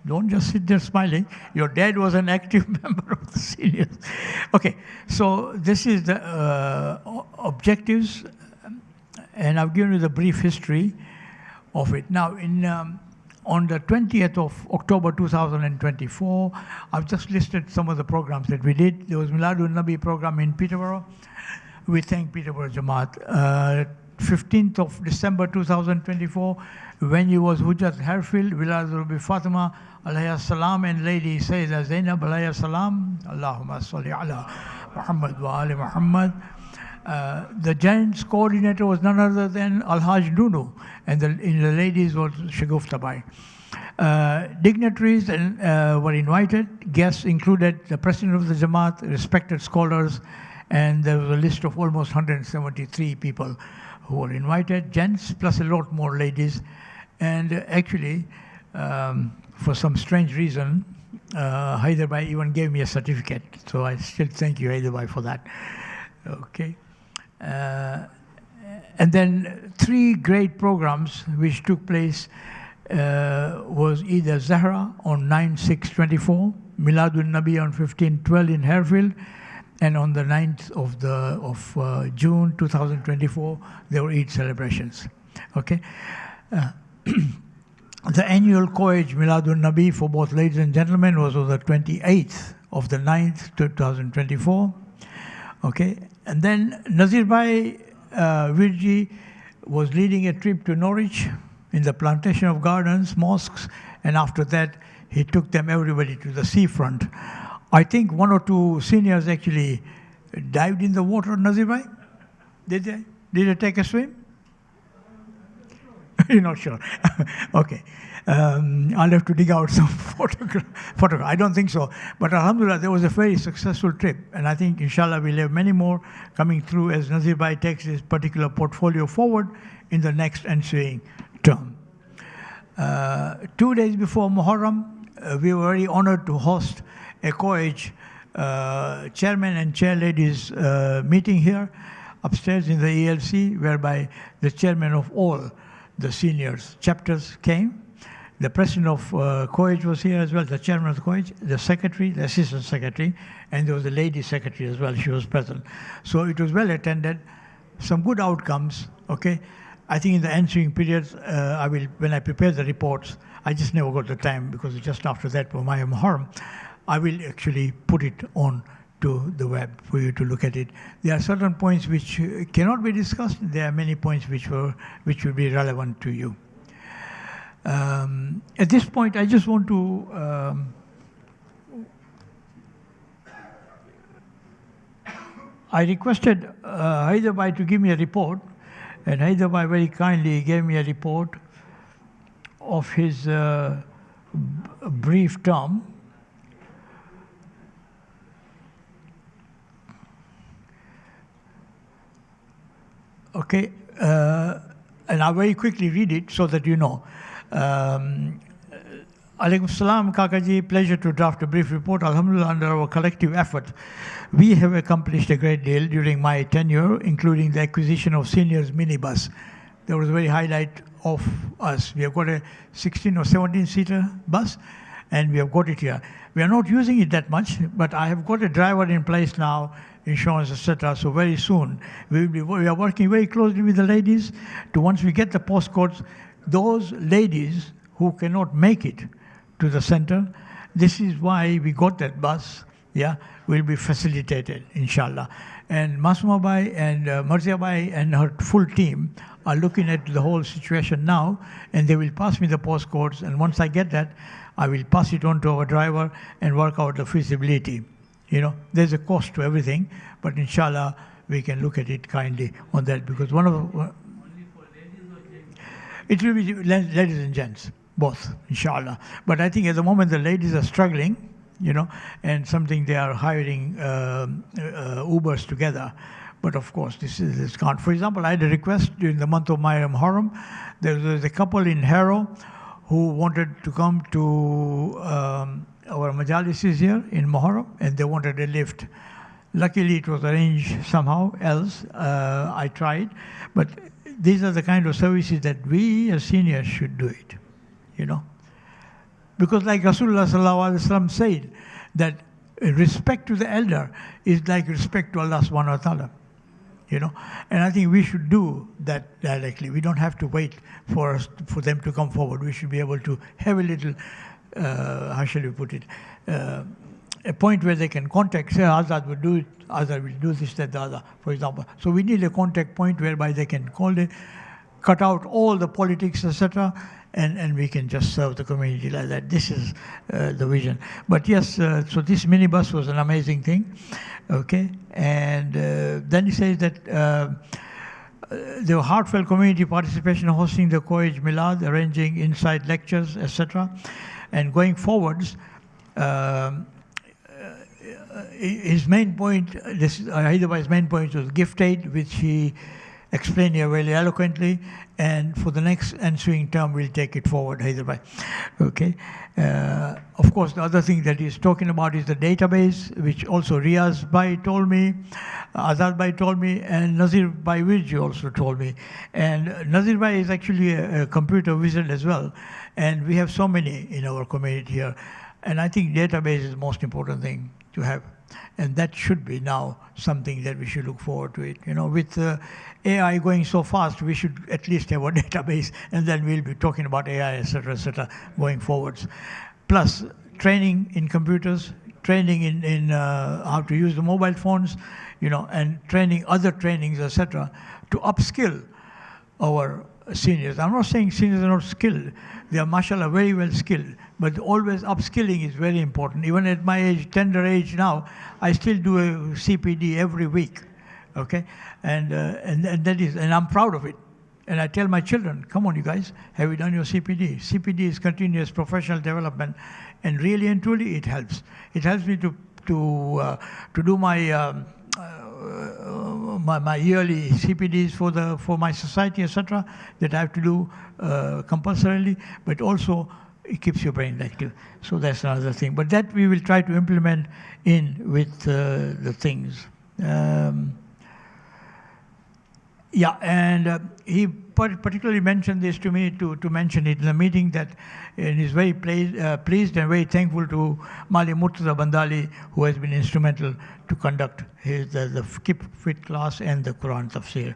don't just sit there smiling. Your dad was an active member of the seniors. Okay, so this is the objectives, and I've given you the brief history of it. Now, on the 20th of October 2024, I've just listed some of the programs that we did. There was Miladun Nabi program in Peterborough. We thank Peterborough Jamaat. 15th of December 2024, when he was Hujjat Harfield, Wilad Rubi Fatima, alayhi salam, and Lady Sayyida Zainab, alayhi salam, Allahumma salli ala Muhammad wa ali Muhammad. The gents coordinator was none other than Al-Haj Nunu, and in the ladies was Shaguf Tabai. Dignitaries were invited. Guests included the President of the Jamaat, respected scholars, and there was a list of almost 173 people who were invited, gents, plus a lot more ladies. And actually, for some strange reason, Hyderabad even gave me a certificate. So I still thank you, Hyderabad, for that. Okay. And then 3 great programs which took place was Eid al-Zahra on 9/6/24, Miladun Nabi on 15/12 in Harefield, and on the 9th of June 2024, there were Eid celebrations. Okay. The annual Koij Miladun Nabi for both ladies and gentlemen was on the 28th of the 9th, 2024. Okay. And then Nazir Bhai Virji was leading a trip to Norwich in the plantation of gardens, mosques, and after that, he took them everybody to the seafront. I think 1 or 2 seniors actually dived in the water, Nazir Bhai? Did they? Did they take a swim? You're not sure. Okay. I'll have to dig out some photograph. I don't think so. But alhamdulillah, there was a very successful trip. And I think, inshallah, we'll have many more coming through as Nazir Bhai takes this particular portfolio forward in the next ensuing term. 2 days before Muharram, we were very honored to host a Koij chairman and chair ladies meeting here upstairs in the ELC, whereby the chairman of all the seniors chapters came. The president of Koij was here as well, the chairman of the Koij, the secretary, the assistant secretary, and there was a lady secretary as well. She was present. So it was well attended, some good outcomes, okay. I think in the ensuing periods, when I prepare the reports, I just never got the time because just after that for my Muharram, I will actually put it on to the web for you to look at it. There are certain points which cannot be discussed. There are many points which will be relevant to you. At this point, I just want to I requested Hyderabad to give me a report, and Hyderabad very kindly gave me a report of his brief term. Okay, and I'll very quickly read it so that you know. Alaikum salam, Kakaji. Pleasure to draft a brief report. Alhamdulillah, under our collective effort, we have accomplished a great deal during my tenure, including the acquisition of seniors minibus. There was a very highlight of us. We have got a 16 or 17-seater bus, and we have got it here. We are not using it that much, but I have got a driver in place now, insurance, etc. So very soon, we are working very closely with the ladies to, once we get the postcodes, those ladies who cannot make it to the center, this is why we got that bus, yeah, will be facilitated, inshallah. And Masuma Bai and Marzia Bai and her full team are looking at the whole situation now, and they will pass me the postcodes, and once I get that, I will pass it on to our driver and work out the feasibility. You know, there's a cost to everything, but inshallah, we can look at it kindly on that, because one of the... It will be ladies and gents, both, inshallah. But I think at the moment the ladies are struggling, you know, and something they are hiring Ubers together. But of course, this can't. For example, I had a request during the month of Muharram. There was a couple in Harrow who wanted to come to our majalises here in Muharram, and they wanted a lift. Luckily, it was arranged somehow else. I tried, but these are the kind of services that we as seniors should do it, you know. Because like Rasulullah sallallahu alaihi wasallam said, that respect to the elder is like respect to Allah subhanahu wa ta'ala, you know. And I think we should do that directly. We don't have to wait for them to come forward. We should be able to have a little, how shall we put it, a point where they can contact, say, Azad will do it, Azad will do this, that, the other, for example. So we need a contact point whereby they can call it, cut out all the politics, etc., and we can just serve the community like that. This is the vision. But yes, so this minibus was an amazing thing, okay? And then he says that there were heartfelt community participation, hosting the Koij Milad, arranging inside lectures, etc. And going forwards, his main point, Hyderabad's main point was gift aid, which he explained here very eloquently, and for the next ensuing term, we'll take it forward, Hyderabad. Okay. Of course, the other thing that he's talking about is the database, which also Riaz Bhai told me, Azad Bhai told me, and Nazir Bhai Virji also told me. And Nazir Bhai is actually a computer wizard as well, and we have so many in our community here. And I think database is the most important thing to have. And that should be now something that we should look forward to it. You know, with AI going so fast, we should at least have a database, and then we'll be talking about AI, etc., going forwards. Plus, training in computers, training in how to use the mobile phones, you know, and training, other trainings, etc., to upskill our seniors. I'm not saying seniors are not skilled. They are, mashallah, very well skilled. But always upskilling is very important. Even at my age, tender age now, I still do a CPD every week, okay? And that is, and I'm proud of it. And I tell my children, come on, you guys, have you done your CPD? CPD is continuous professional development, and really and truly, it helps. It helps me to do my my yearly CPDs for my society, etc., that I have to do compulsorily, but also it keeps your brain active. So that's another thing. But that we will try to implement in with the things. Yeah, and he particularly mentioned this to me to mention it in the meeting, that and he's very pleased and very thankful to Mali Murtaza Bandali, who has been instrumental to conduct the Keep Fit class and the Quran Tafsir.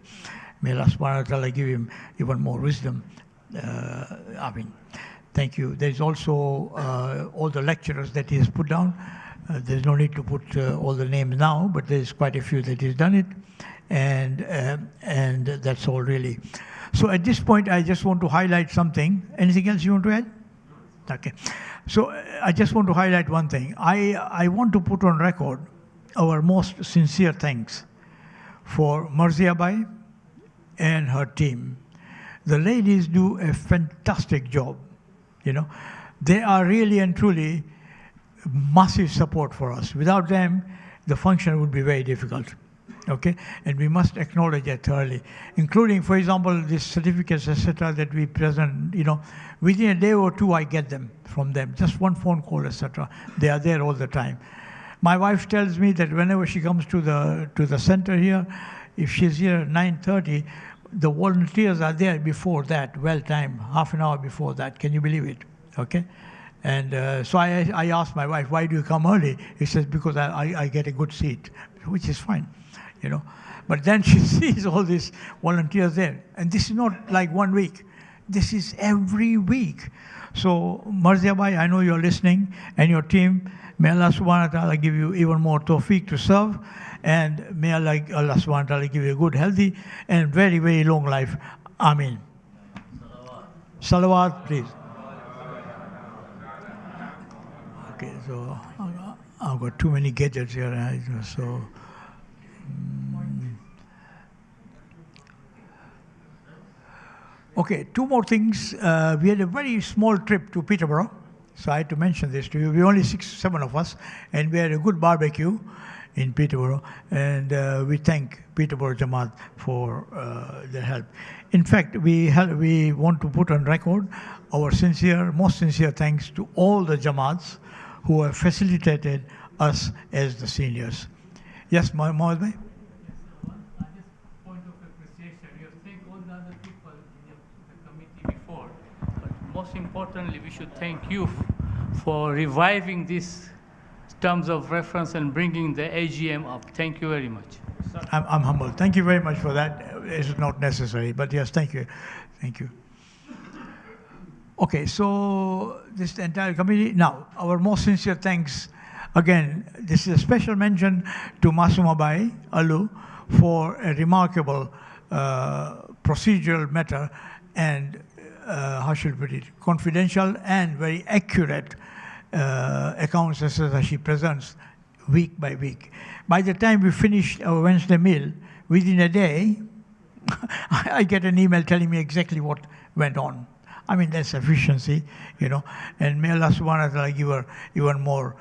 May Allah subhanahu wa ta'ala give him even more wisdom. I mean, thank you. There's also all the lecturers that he has put down. There's no need to put all the names now, but there's quite a few that he's done it. And that's all really. So at this point, I just want to highlight something. Anything else you want to add? Okay. So I just want to highlight one thing. I want to put on record our most sincere thanks for Marzia Bai and her team. The ladies do a fantastic job. You know, they are really and truly massive support for us. Without them, the function would be very difficult. Okay, and we must acknowledge that thoroughly, including, for example, these certificates, etc., that we present. You know, within a day or two, I get them from them. Just one phone call, etc. They are there all the time. My wife tells me that whenever she comes to the center here, if she's here at 9:30, the volunteers are there before that, well timed, half an hour before that. Can you believe it? Okay. And so I asked my wife, why do you come early? He says, because I get a good seat, which is fine. You know, but then she sees all these volunteers there, and this is not like 1 week. this is every week. So, Marzia Bhai, I know you're listening, and your team, may Allah subhanahu wa ta'ala give you even more tawfiq to serve, and may Allah subhanahu wa ta'ala give you a good, healthy, and very, very long life. Ameen. Salawat, please. Okay, so I've got too many gadgets here, so... Okay, two more things. We had a very small trip to Peterborough, so I had to mention this to you. We were only 6, 7 of us, and we had a good barbecue in Peterborough, and we thank Peterborough Jamaat for their help. In fact, we want to put on record our most sincere thanks to all the Jamaats who have facilitated us as the seniors. Yes, Mohammed Bhai? Most importantly, we should thank you for reviving these terms of reference and bringing the AGM up. Thank you very much. I'm humbled. Thank you very much for that. It's not necessary, but yes, thank you. Thank you. Okay, so this entire committee. Now, our most sincere thanks. Again, this is a special mention to Masuma Bai Alu for a remarkable procedural matter and how should I put it, confidential and very accurate accounts that she presents week by week. By the time we finished our Wednesday meal, within a day, I get an email telling me exactly what went on. I mean, that's efficiency, you know, and may Allah subhanahu wa ta'ala give her even more,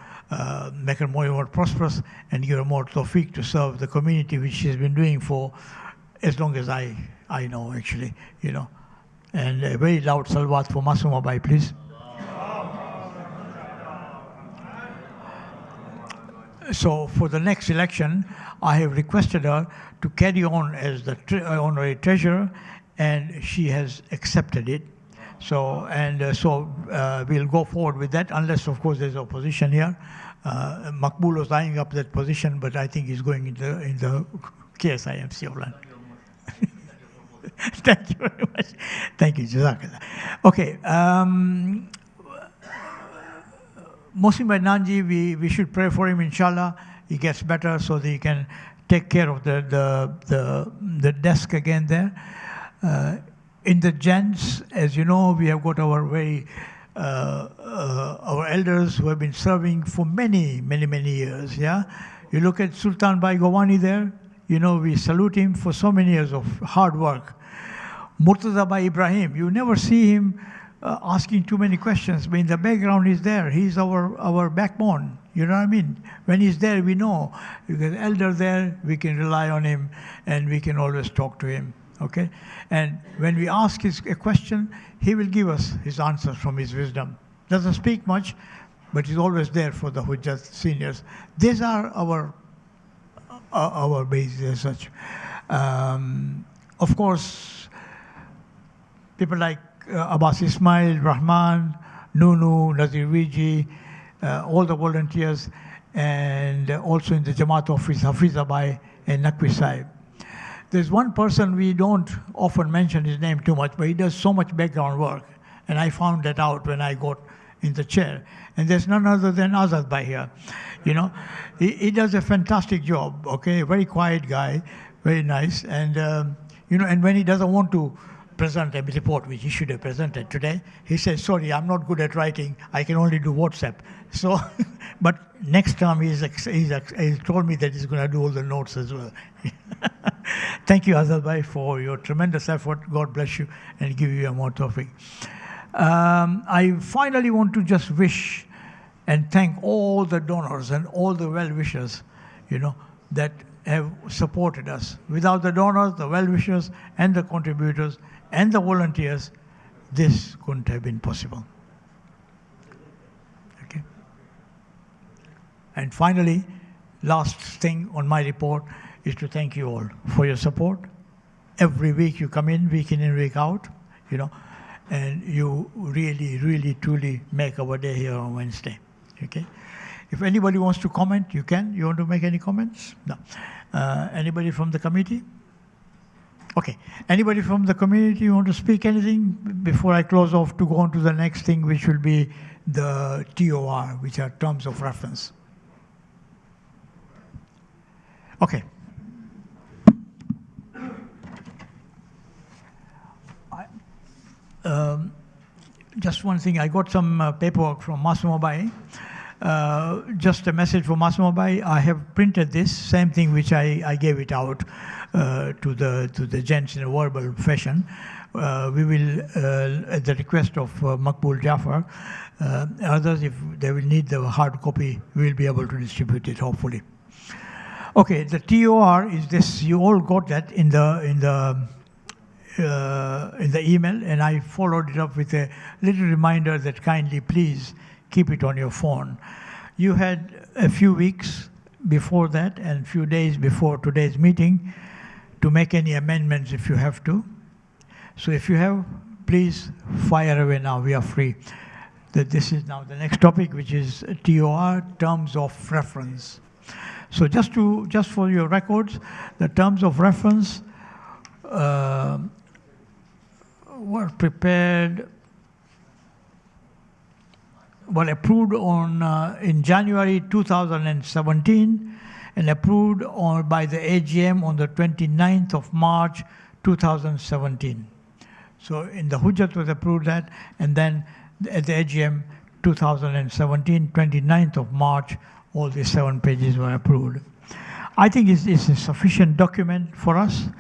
make her more prosperous and give her more tawfiq to serve the community, which she's been doing for as long as I know, actually, you know. And a very loud salawat for Masuma Bai, please. So for the next election, I have requested her to carry on as the honorary treasurer, and she has accepted it. So we'll go forward with that, unless of course there's opposition here. Makbul was lining up that position, but I think he's going in the KSIMC of London. Thank you very much. Thank you, Jazakallah. Okay, Mohsin Bhai Nanji, we should pray for him, inshallah. He gets better so that he can take care of the desk again there. In the gents, as you know, we have got our our elders who have been serving for many years. Yeah, you look at Sultan Bhai Gowani there. You know, we salute him for so many years of hard work. Murtaza Bhai Ibrahim, you never see him asking too many questions, but in the background he's there. He's our backbone. You know what I mean? When he's there, we know. Because elder there, we can rely on him, and we can always talk to him. Okay? And when we ask a question, he will give us his answers from his wisdom. Doesn't speak much, but he's always there for the Hujjat seniors. These are our bases as such. Of course, people like Abbas Ismail, Rahman, Nunu, Nazir Viji, all the volunteers, and also in the Jamaat office, Hafiza Bhai and Naqvi Sahib. There's one person we don't often mention his name too much, but he does so much background work, and I found that out when I got in the chair. And there's none other than Azad Bhai here. You know, he does a fantastic job, okay? Very quiet guy, very nice. And, you know, and when he doesn't want to present a report, which he should have presented today, he says, sorry, I'm not good at writing. I can only do WhatsApp. So, but next time he's told me that he's going to do all the notes as well. Thank you, Azad Bhai, for your tremendous effort. God bless you and give you a more tawfiq. I finally want to just wish and thank all the donors and all the well-wishers, you know, that have supported us. Without the donors, the well-wishers, and the contributors, and the volunteers, this couldn't have been possible. Okay. And finally, last thing on my report is to thank you all for your support. Every week you come in and week out, you know, and you really, truly make our day here on Wednesday. Okay? If anybody wants to comment, you can. You want to make any comments? No. Anybody from the committee? Okay. Anybody from the community want to speak anything before I close off to go on to the next thing, which will be the TOR, which are terms of reference? Okay. Just one thing, I got some paperwork from Massimo Bai. Just a message for Massimo Bai. I have printed this, same thing which I gave it out to the gents in a verbal fashion. We will, at the request of Makbul Jafar, others, if they will need the hard copy, we will be able to distribute it, hopefully. Okay, the TOR is this, you all got that in the email, and I followed it up with a little reminder that kindly please keep it on your phone. You had a few weeks before that and a few days before today's meeting to make any amendments if you have to. So if you have, please fire away now, we are free. This is now the next topic, which is TOR, terms of reference. So just for your records, the terms of reference were approved in January 2017 and approved by the AGM on the 29th of March 2017. So in the Hujjat was approved that, and then at the AGM 2017, 29th of March, all these 7 pages were approved. I think it's a sufficient document for us.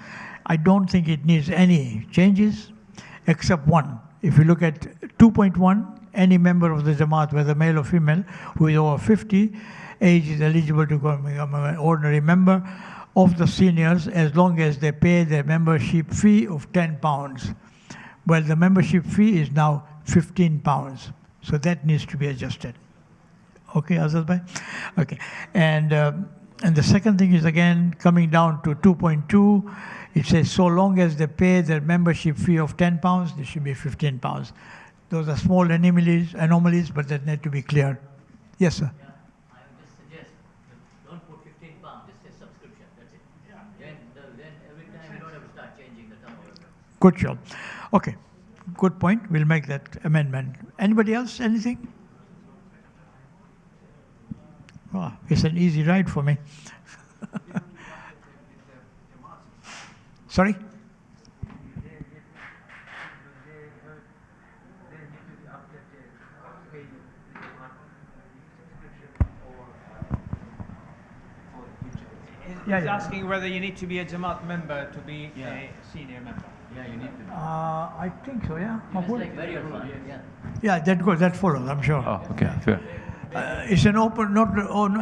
I don't think it needs any changes, except one. If you look at 2.1, any member of the Jamaat, whether male or female, who is over 50, age is eligible to become an ordinary member of the seniors as long as they pay their membership fee of £10. Well, the membership fee is now £15, so that needs to be adjusted. Okay, Azad Bhai? Okay, and the second thing is again coming down to 2.2. It says so long as they pay their membership fee of £10, there should be £15. Those are small anomalies, but that need to be cleared. Yes, sir. Yeah, I would just suggest don't put £15, just say subscription. That's it. Yeah. Then every time you don't have to start changing the term of reference. Good job. Okay, good point. We'll make that amendment. Anybody else? Anything? Oh, it's an easy ride for me. Sorry? He's asking whether you need to be a Jamaat member to be a senior member. Yeah, you need to. I think so, yeah. It's like very fun. Yeah. Yeah, that follows, I'm sure. Oh, okay, fair. It's an open,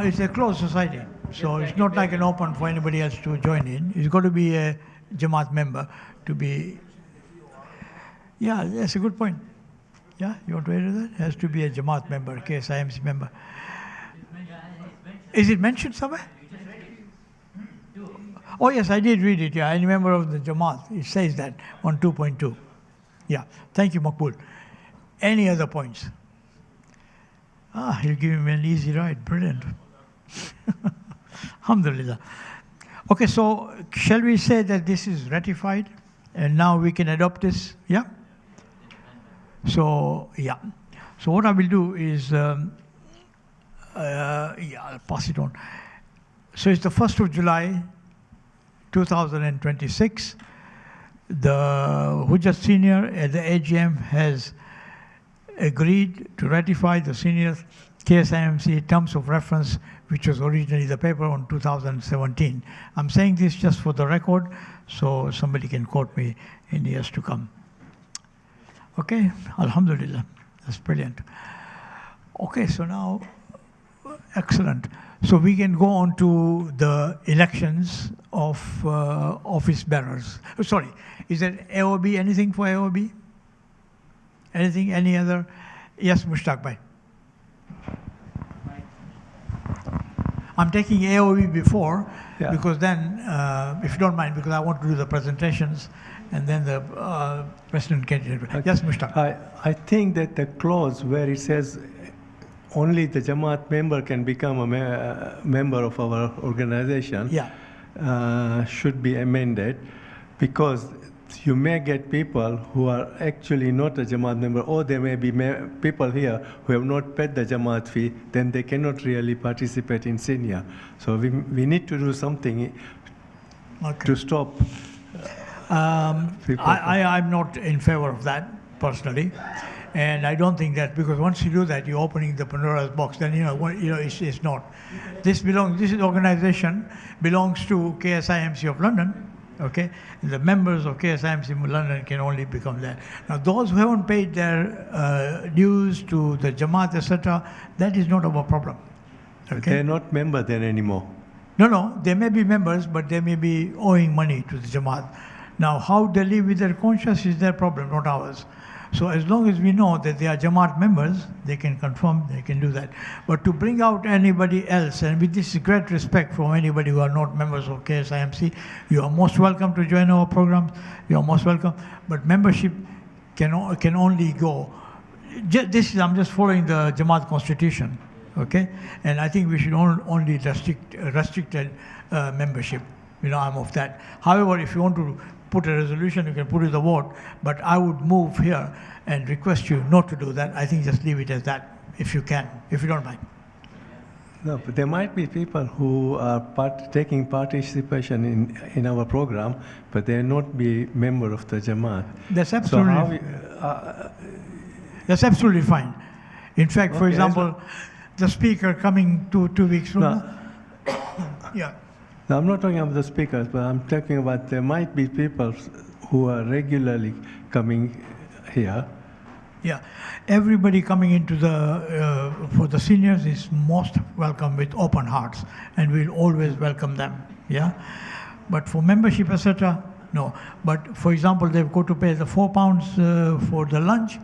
it's a closed society. So it's not like an open for anybody else to join in. It's got to be a Jamaat member to be. Yeah, that's a good point. Yeah, you want to add to that? It has to be a Jamaat member, KSIMC member. Is it mentioned somewhere? Oh yes, I did read it, yeah. Any member of the Jamaat, it says that on 2.2. Yeah, thank you, Makbul. Any other points? You're giving me an easy ride, brilliant. Alhamdulillah. Okay, so shall we say that this is ratified and now we can adopt this, yeah? So, yeah. So what I will do is, I'll pass it on. So it's the 1st of July, 2026. The Hujjat Senior at the AGM has agreed to ratify the senior KSIMC terms of reference, which was originally the paper on 2017. I'm saying this just for the record, so somebody can quote me in the years to come. Okay, Alhamdulillah, that's brilliant. Okay, so now, excellent. So we can go on to the elections of office bearers. Oh, sorry, is there AOB, anything for AOB? Anything, any other? Yes, Mushtaq Bhai. I'm taking AOB before, because then, if you don't mind, because I want to do the presentations, and then the president candidate. Okay. Yes, Mushtaq. I think that the clause where it says only the Jamaat member can become a member of our organization should be amended because you may get people who are actually not a Jamaat member, or there may be people here who have not paid the Jamaat fee, then they cannot really participate in senior. So we need to do something to stop people. I'm not in favor of that, personally. And I don't think that, because once you do that, you're opening the Pandora's box. Then it's not. This organization belongs to KSIMC of London. Okay, the members of KSIMC of London can only become that. Now, those who haven't paid their dues to the Jamaat, etc., that is not our problem. Okay, they're not members then anymore. No, they may be members, but they may be owing money to the Jamaat. Now, how they live with their conscience is their problem, not ours. So as long as we know that they are Jamaat members, they can confirm, they can do that. But to bring out anybody else, and with this great respect from anybody who are not members of KSIMC, you are most welcome to join our programs. You are most welcome. But membership can only go. I'm just following the Jamaat constitution, okay? And I think we should only restricted membership. I'm of that. However, if you want to put a resolution, you can put it to vote, but I would move here and request you not to do that. I think just leave it as that, if you can, if you don't mind. No, but there might be people who are taking participation in our program, but they are not be member of the Jamaat. That's absolutely, that's absolutely fine. In fact, for example, the speaker coming 2 weeks from now. Yeah. Now, I'm not talking about the speakers, but I'm talking about there might be people who are regularly coming here. Yeah, everybody coming into for the seniors is most welcome with open hearts, and we'll always welcome them. Yeah, but for membership, etc., no. But for example, they've got to pay the £4 for the lunch.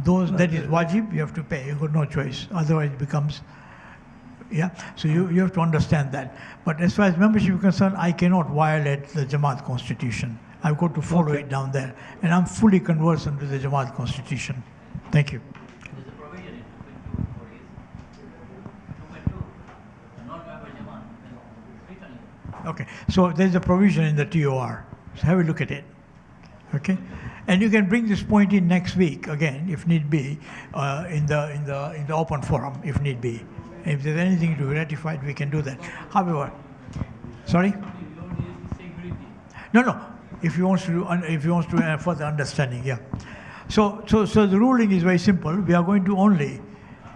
That is wajib. You have to pay. You've got no choice. Otherwise, it becomes. Yeah, so you have to understand that. But as far as membership is concerned, I cannot violate the Jamaat constitution. I've got to follow it down there. And I'm fully conversant with the Jamaat constitution. Thank you. There's a provision in 2.2, a non-member Jamaat, written. Okay, so there's a provision in the TOR. So have a look at it. Okay? And you can bring this point in next week, again, if need be, in the open forum, if need be. If there's anything to be ratified, we can do that. However, sorry? No. If you want to further understanding, yeah. So the ruling is very simple. We are going to only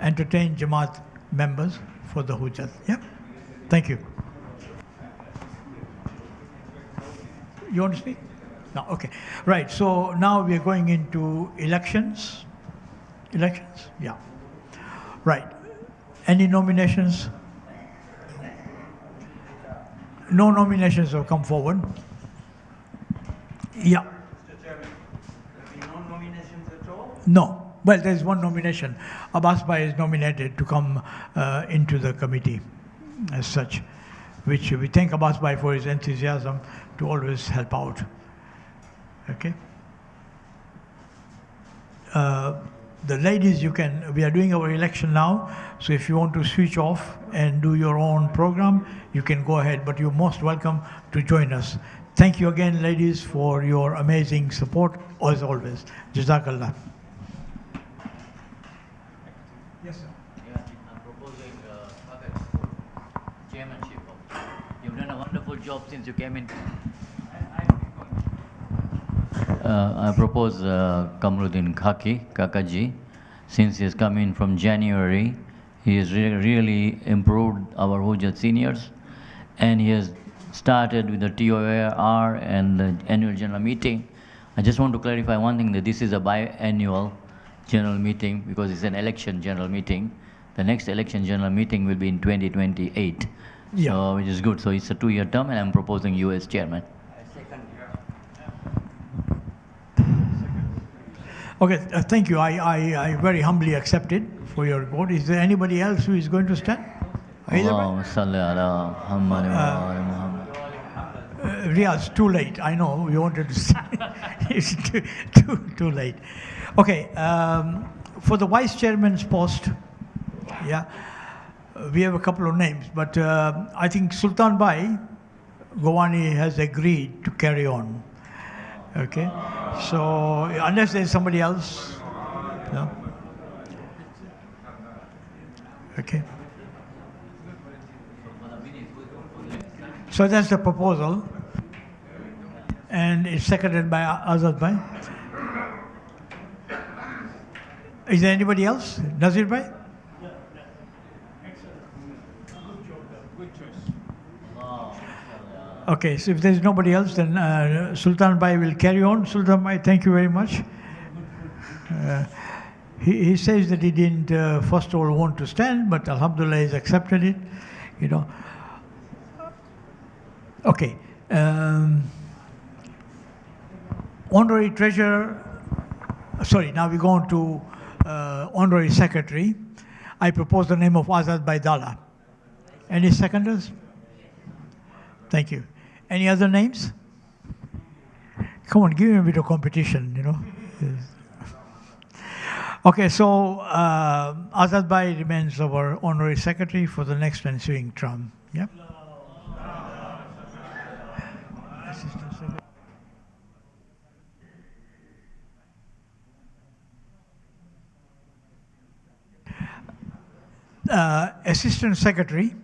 entertain Jamaat members for the Hujjat. Yeah. Thank you. You want to speak? No. Okay. Right. So now we are going into elections. Elections. Yeah. Right. Any nominations? No nominations have come forward. Yeah. Mr. Chairman, there have been no nominations at all? No. Well, there is one nomination. Abbas Bhai is nominated to come into the committee as such, which we thank Abbas Bhai for his enthusiasm to always help out. Okay. The ladies, we are doing our election now, so if you want to switch off and do your own program, you can go ahead, but you're most welcome to join us. Thank you again, ladies, for your amazing support, as always. Jazakallah. Yes, sir. Yeah, I'm proposing chairmanship. You've done a wonderful job since you came in. I propose Kamruddin Kakaji. Since he has come in from January, he has really improved our Hujjat seniors, and he has started with the TOR and the annual general meeting. I just want to clarify one thing, that this is a biannual general meeting because it's an election general meeting. The next election general meeting will be in 2028, yeah. So which is good. So it's a 2-year term, and I'm proposing you as chairman. Okay, thank you. I very humbly accept it for your vote. Is there anybody else who is going to stand? Riyaz, too late. I know you wanted to stand. It's too late. Okay, for the vice chairman's post, yeah, we have a couple of names, but I think Sultan Bhai Gowani has agreed to carry on. Okay. So unless there's somebody else, no. Okay. So that's the proposal, and it's seconded by Azad Bhai. Is there anybody else? Nazir Bhai? Okay, so if there's nobody else, then Sultan Bhai will carry on. Sultan Bhai, thank you very much. He says that he didn't first of all want to stand, but Alhamdulillah he's accepted it, you know. Okay. Honorary Treasurer, sorry, now we go on to Honorary Secretary. I propose the name of Azad Bhai Dala. Any seconders? Thank you. Any other names? Come on, give me a bit of competition, you know. Okay, so Azad Bhai remains our Honorary Secretary for the next ensuing term. Yeah. Assistant Secretary,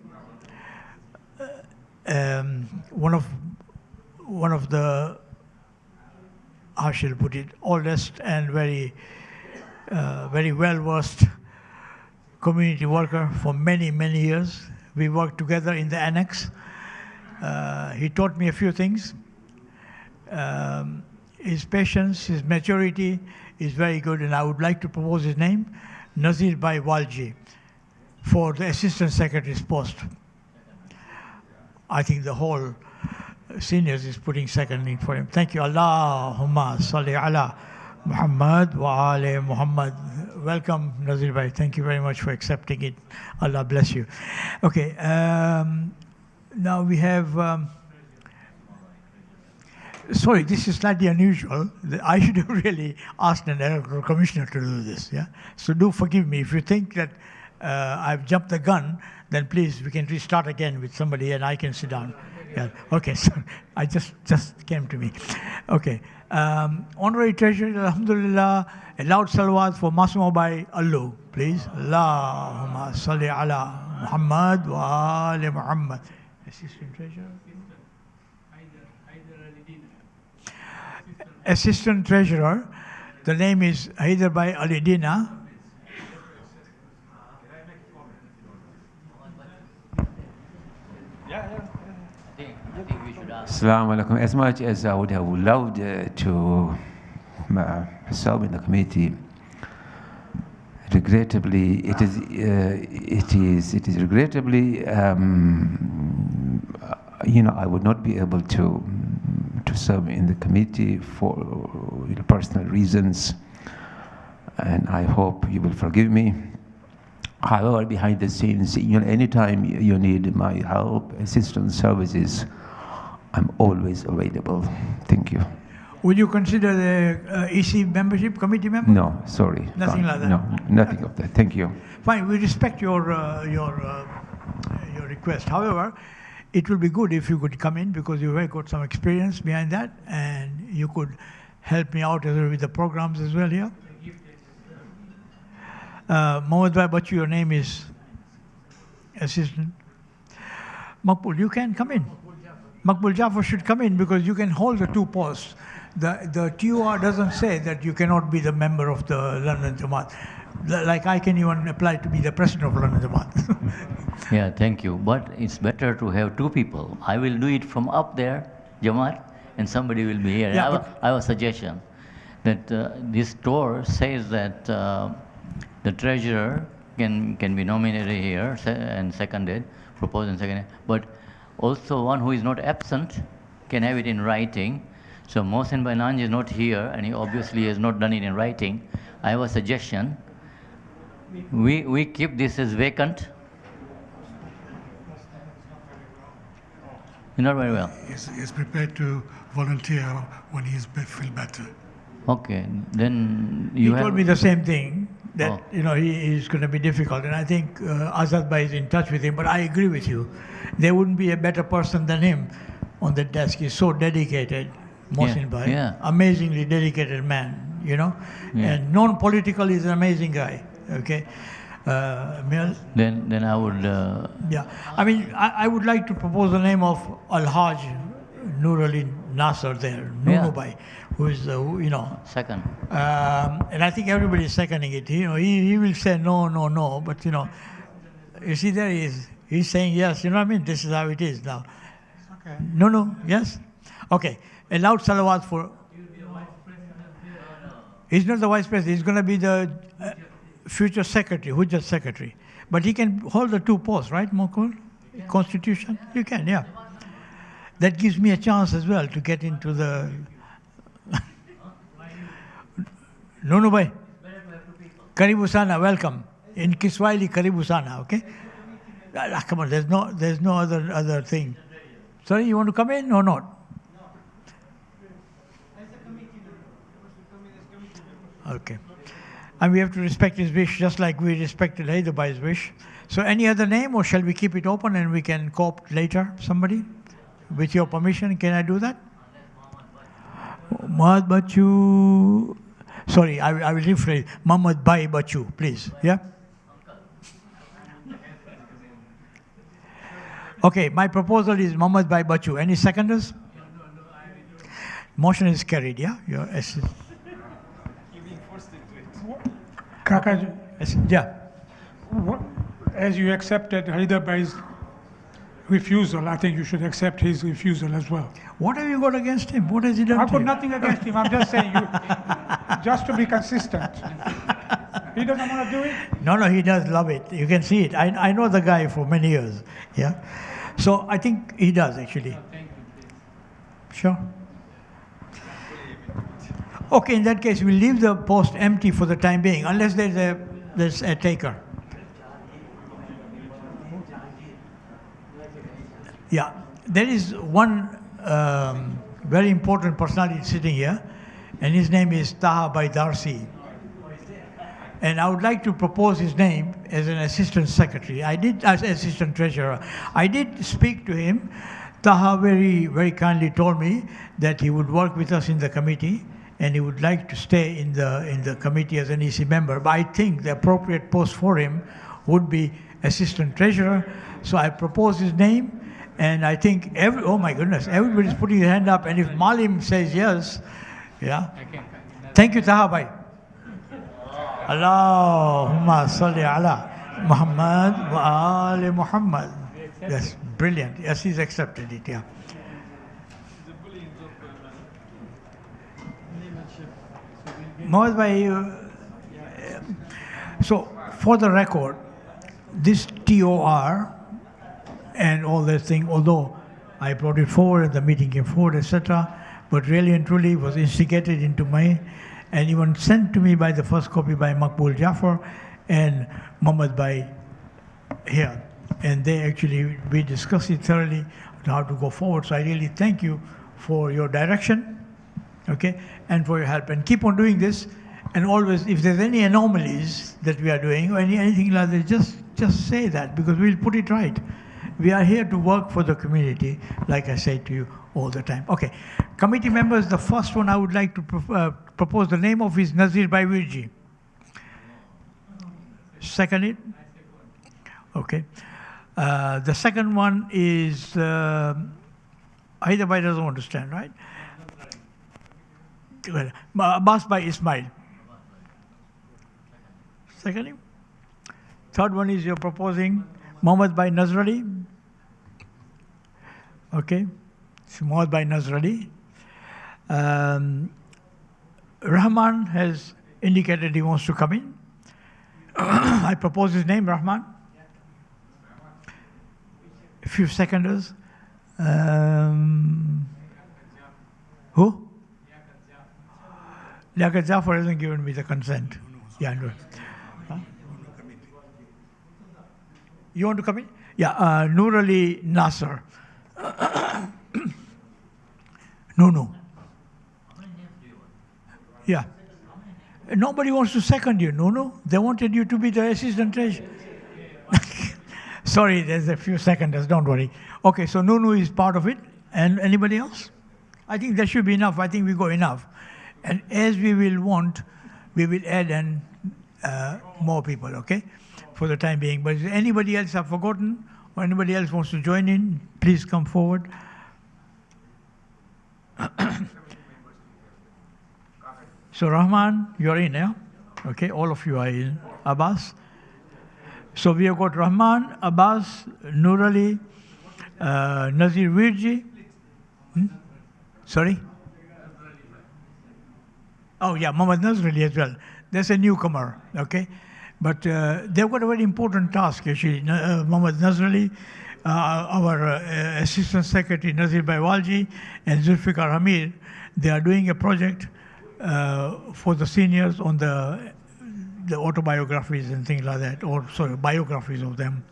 one of the, how shall I put it, oldest and very well-versed community worker for many, many years. We worked together in the annex. He taught me a few things. His patience, his maturity is very good, and I would like to propose his name, Nazir Bhai Walji, for the Assistant Secretary's post. I think the whole seniors is putting second in for him. Thank you. Allahumma salli ala Muhammad wa ali Muhammad. Welcome, Nazir Bhai. Thank you very much for accepting it. Allah bless you. Okay. Now we have... sorry, this is slightly unusual. I should have really asked an electoral commissioner to do this. Yeah. So do forgive me if you think that I've jumped the gun. Then please, we can restart again with somebody, and I can sit down. Yeah. Okay. So I just came to me. Okay. Honorary Treasurer, Alhamdulillah, a loud salawat for Masmo Bhai Allu, please. Allahumma salli ala Muhammad wa ali Muhammad. Assistant Treasurer. Assistant Treasurer, the name is Haider Bhai Alidina. Assalamu alaikum. As much as I would have loved to serve in the committee, regrettably, it is regrettably, you know, I would not be able to serve in the committee for personal reasons, and I hope you will forgive me. However, behind the scenes, you know, anytime you need my help, assistance, services, I'm always available. Thank you. Would you consider the EC membership, committee member? No, sorry. Nothing like that? No, nothing of that. Thank you. Fine, we respect your request. However, it will be good if you could come in, because you've got some experience behind that, and you could help me out with the programs as well here. Mohammed Bhai Bachu, your name is assistant. Makbul, you can come in. Makbul Jafar should come in, because you can hold the two posts. The TUR doesn't say that you cannot be the member of the London Jamaat. Like I can even apply to be the president of London Jamaat. Yeah, thank you. But it's better to have two people. I will do it from up there, Jamaat, and somebody will be here. Yeah, I have a suggestion that this tour says that the treasurer can be nominated here and seconded, proposed and seconded, but also one who is not absent can have it in writing. So Mohsen Bainanj is not here, and he obviously has not done it in writing. I have a suggestion. We keep this as vacant. Not very well. He's prepared to volunteer when he feels better. Okay, then you He told me the same thing, that you know, he is going to be difficult, and I think Azad Bhai is in touch with him, but I agree with you. There wouldn't be a better person than him on the desk. He's so dedicated, Mohsin Bhai. yeah. Amazingly dedicated man, you know. Yeah. And non-political is an amazing guy, okay. Then I would. Yeah, I mean, I would like to propose the name of Al-Hajj Nur Ali Nasser there, Nunubai, who is, you know. Second. And I think everybody is seconding it. You know, he will say no, but you know, you see there he is. He's saying yes. You know what I mean? This is how it is now. Okay. No, yes? Okay. A loud salawat for. He's not the vice president. He's going to be the future secretary, Hujjat secretary. But he can hold the two posts, right, Mokul? Yeah. Constitution? You can, yeah. That gives me a chance as well to get into the... No, bhai. Karibu Sana, welcome. In Kiswahili, Karibu Sana, okay? Come on, there's no other thing. Sorry, you want to come in or not? Okay. And we have to respect his wish just like we respected Hyderabad's wish. So any other name, or shall we keep it open and we can co-opt later somebody? With your permission, can I do that? Muhammad Bachu. Sorry, I will rephrase. Muhammad Bhai Bachu, please. Yeah? Okay, my proposal is Muhammad Bhai Bachu. Any seconders? Motion is carried, yeah? Your Kakaji, yeah. As you accepted Hyderabad's refusal, I think you should accept his refusal as well. What have you got against him? What has he done? I've got nothing against him. I'm just saying, just to be consistent. He doesn't want to do it? No, he does love it. You can see it. I know the guy for many years. Yeah. So I think he does actually. Sure. Okay, in that case, we'll leave the post empty for the time being, unless there's a taker. Yeah, there is one very important personality sitting here, and his name is Taha Bhai Darsi. And I would like to propose his name as an assistant secretary. As assistant treasurer. I did speak to him. Taha very, very kindly told me that he would work with us in the committee, and he would like to stay in the committee as an EC member. But I think the appropriate post for him would be assistant treasurer. So I propose his name, and I think oh my goodness, everybody's putting their hand up, and if Malim says yes, yeah. Thank you, Taha Bhai. Allahumma salli ala Muhammad wa ali Muhammad. Yes, brilliant. Yes, he's accepted it, yeah. Mohad Bhai, so for the record, this TOR and all this thing, although I brought it forward and the meeting came forward, etc., but really and truly was instigated into me and even sent to me by the first copy by Maqbul Jafar and Muhammad Bhai here. And we discussed it thoroughly on how to go forward. So I really thank you for your direction, okay, and for your help. And keep on doing this. And always, if there's any anomalies that we are doing or anything like that, just say that, because we'll put it right. We are here to work for the community, like I say to you all the time. Okay, committee members, the first one I would like to propose the name of is Nazir Bhai Virji. Second it? Okay. The second one is, Hyder Bhai doesn't want to stand, right? Abbas Bhai Ismail. Second him. Third one is you're proposing Muhammad Bhai Nazrali. Okay. So Muhammad Bhai Nazrali. Rahman has indicated he wants to come in. I propose his name, Rahman. A few seconders. Who? Liaquat Jafar hasn't given me the consent. Yeah, no. Huh? You want to come in? Yeah, Nur Ali Nasser. No. Yeah. Nobody wants to second you, no. They wanted you to be the assistant treasurer. Sorry, there's a few seconders, don't worry. Okay, so Nunu is part of it. And anybody else? I think that should be enough. I think we go enough. And as we will want, we will add in more people, okay, for the time being. But if anybody else have forgotten or anybody else wants to join in, please come forward. So Rahman, you're in, yeah? Okay, all of you are in. Abbas. So we have got Rahman, Abbas, Nur Ali, Nazir Virji. Sorry? Oh yeah, Muhammad Nazrali as well. That's a newcomer, okay? But they've got a very important task actually. Muhammad Nazrali, our Assistant Secretary Nazir Baiwalji and Zulfikar Hamir, they are doing a project for the seniors on the autobiographies and things like that, or sorry, biographies of them.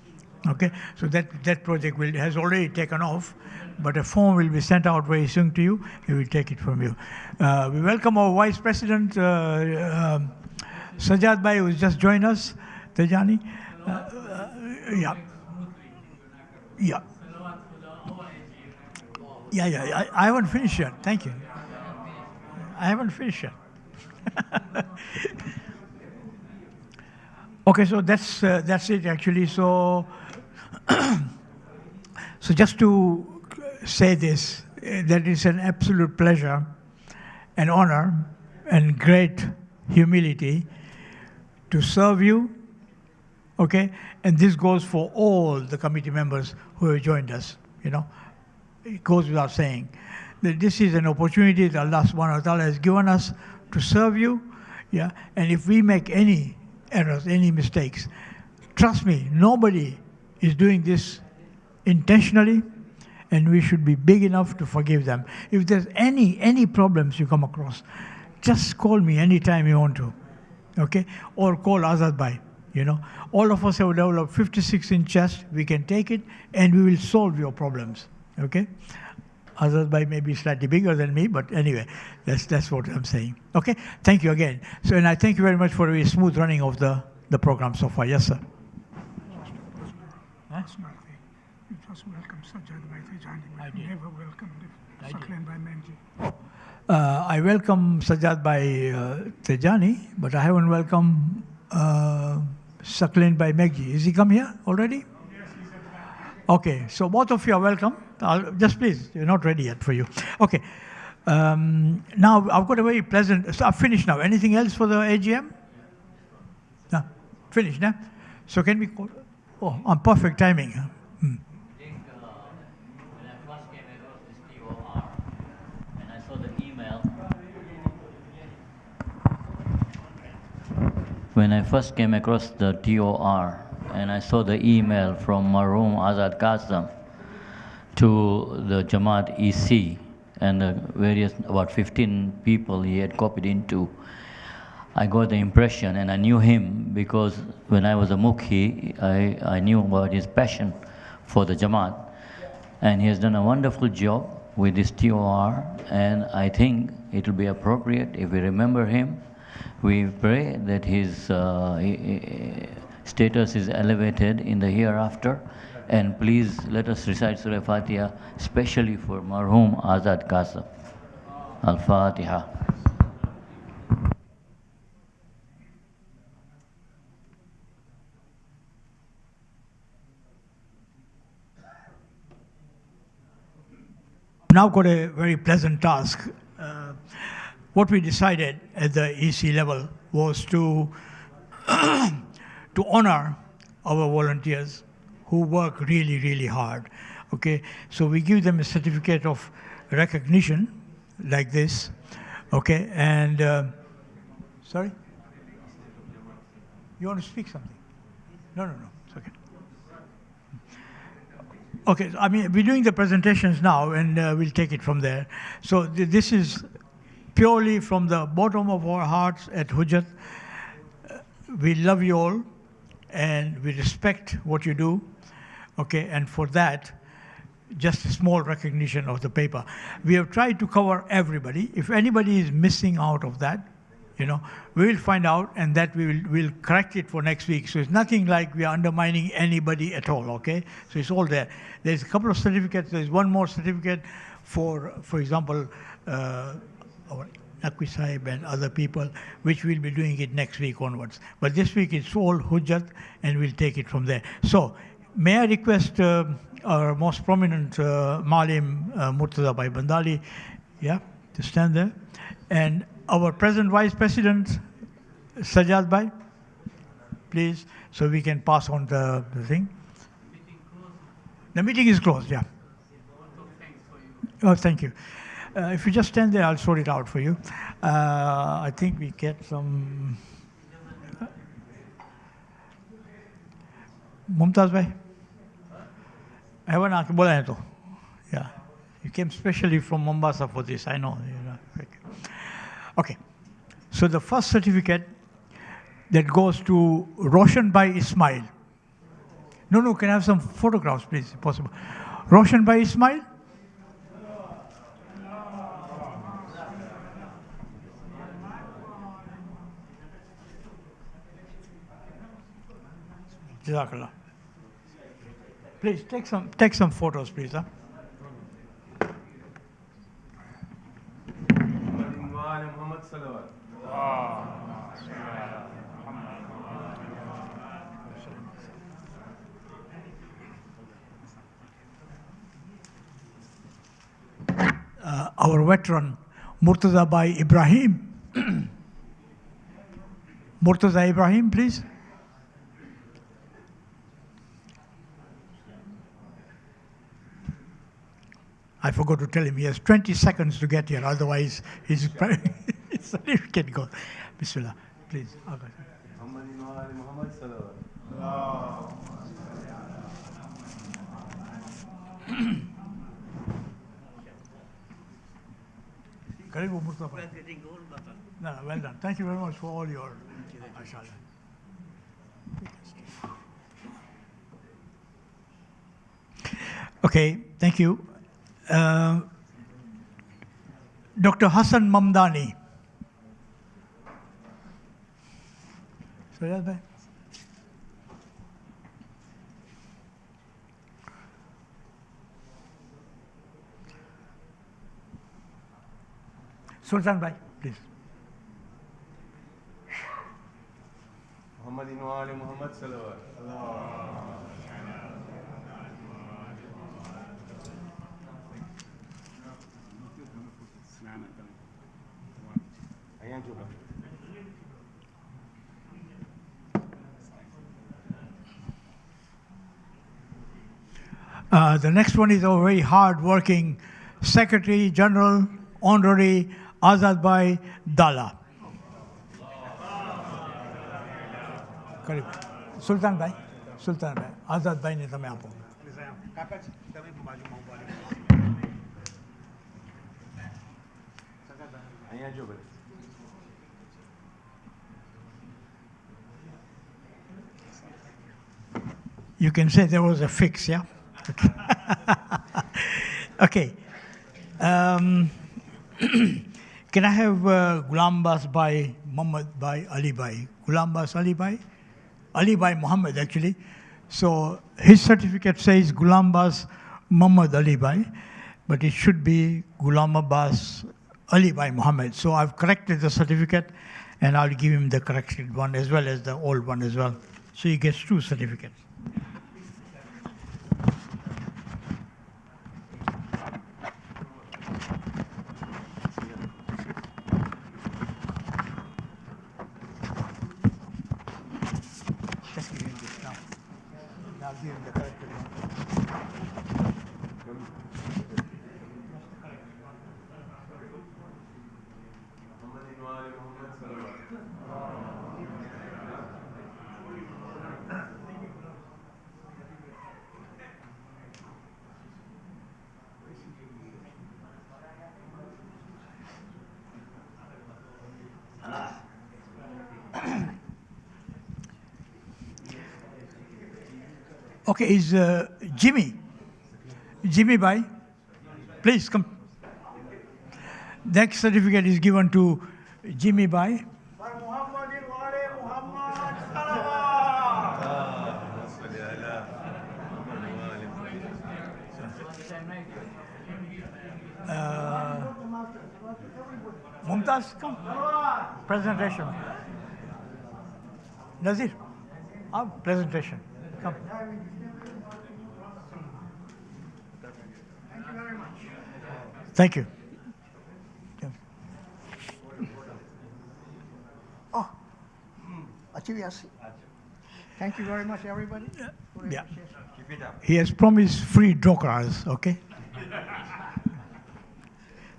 Okay, so that project has already taken off, but a form will be sent out very soon to you. We will take it from you. We welcome our Vice President Sajjad Bhai, who's just joined us. Tejani. Yeah. I haven't finished yet. Thank you. I haven't finished yet. Okay, so that's it actually. So just to say this, that it's an absolute pleasure and honor and great humility to serve you, okay? And this goes for all the committee members who have joined us, you know. It goes without saying that this is an opportunity that Allah subhanahu wa ta'ala has given us to serve you, yeah? And if we make any errors, any mistakes, trust me, nobody is doing this intentionally, and we should be big enough to forgive them. If there's any problems you come across, just call me anytime you want to, okay? Or call Azad Bhai, you know. All of us have developed 56-inch chest. We can take it, and we will solve your problems, okay? Azad Bhai may be slightly bigger than me, but anyway, that's what I'm saying. Okay, thank you again. So, and I thank you very much for a very smooth running of the program so far. Yes, sir. Huh? You just welcome Sajjad Bhai Tejani, but you never welcomed Saklan Bhai Memji. I welcome Sajjad Bhai Tejani, but I haven't welcomed Saklan Bhai Megji. Is he come here already? Okay, so both of you are welcome. Just please, you're not ready yet for you. Okay, now I've got a very pleasant, so I've finished now. Anything else for the AGM? No, finished now. So can we call, on perfect timing. When I first came across the TOR and I saw the email from Marhum Azad Qasim to the Jamaat EC and the various, about 15 people he had copied into, I got the impression, and I knew him because when I was a Mukhi, I knew about his passion for the Jamaat. And he has done a wonderful job with this TOR, and I think it will be appropriate if we remember him. We pray that his status is elevated in the hereafter, and please let us recite Surah Fatiha, especially for Marhum Azad Qasim. Al-Fatiha. Now got a very pleasant task. What we decided at the EC level was to honor our volunteers who work really, really hard. Okay, so we give them a certificate of recognition like this. Okay, and sorry, you want to speak something? No, it's okay. Okay, I mean, we're doing the presentations now, and we'll take it from there. So this is purely from the bottom of our hearts at Hujjat. We love you all, and we respect what you do. Okay, and for that, just a small recognition of the paper. We have tried to cover everybody. If anybody is missing out of that, you know, we will find out, and that we'll correct it for next week. So it's nothing like we are undermining anybody at all, okay? So it's all there. There's a couple of certificates. There's one more certificate for example, our Naqvi Sahib and other people, which we'll be doing it next week onwards. But this week it's all Hujjat, and we'll take it from there. So, may I request our most prominent Malim, Murtaza Bhai Bandali, yeah, to stand there. And our present Vice President, Sajjad Bhai, please, so we can pass on the thing. The meeting is closed, yeah. Oh, thank you. If you just stand there, I'll sort it out for you. I think we get some... Mumtaz Bhai? I haven't asked, bola hai to. Yeah. You came specially from Mombasa for this, I know. Okay. So the first certificate that goes to Roshan Bhai Ismail. No, can I have some photographs, please, if possible? Roshan Bhai Ismail? Jazakallah. Please take some photos, please. Huh? Our veteran, Murtaza Bhai Ibrahim. Murtaza Ibrahim, please. I forgot to tell him he has 20 seconds to get here, otherwise his certificate goes. Bismillah, please. No, well done. Thank you very much for all your... Okay, thank you. Dr. Hassan Mamdani. Sultan Bhai, please. Muhammadin wa ali Muhammad salawat. The next one is our very hard-working Secretary General, Honorary Azad Bhai Dala. Sultan Bhai, Azad Bhai ne tame apo. You can say there was a fix, yeah? Okay. Can I have Ghulam Bas Bhai Muhammad Bhai Ali Bhai? Ghulam Bas Ali Bhai? Ali Bhai Muhammad, actually. So his certificate says Ghulam Bas Muhammad Ali Bhai, but it should be Ghulam Abbas Ali Bhai Muhammad. So I've corrected the certificate, and I'll give him the corrected one as well as the old one as well. So he gets 2 certificates. Okay, is Jimmy Bhai, please come. Next certificate is given to Jimmy Bhai. Mumtaz, come. Presentation. Nazir, presentation. Come. Thank you very much. Thank you. Oh, thank you very much, everybody. Yeah. Keep it up. He has promised free dhoklas, okay?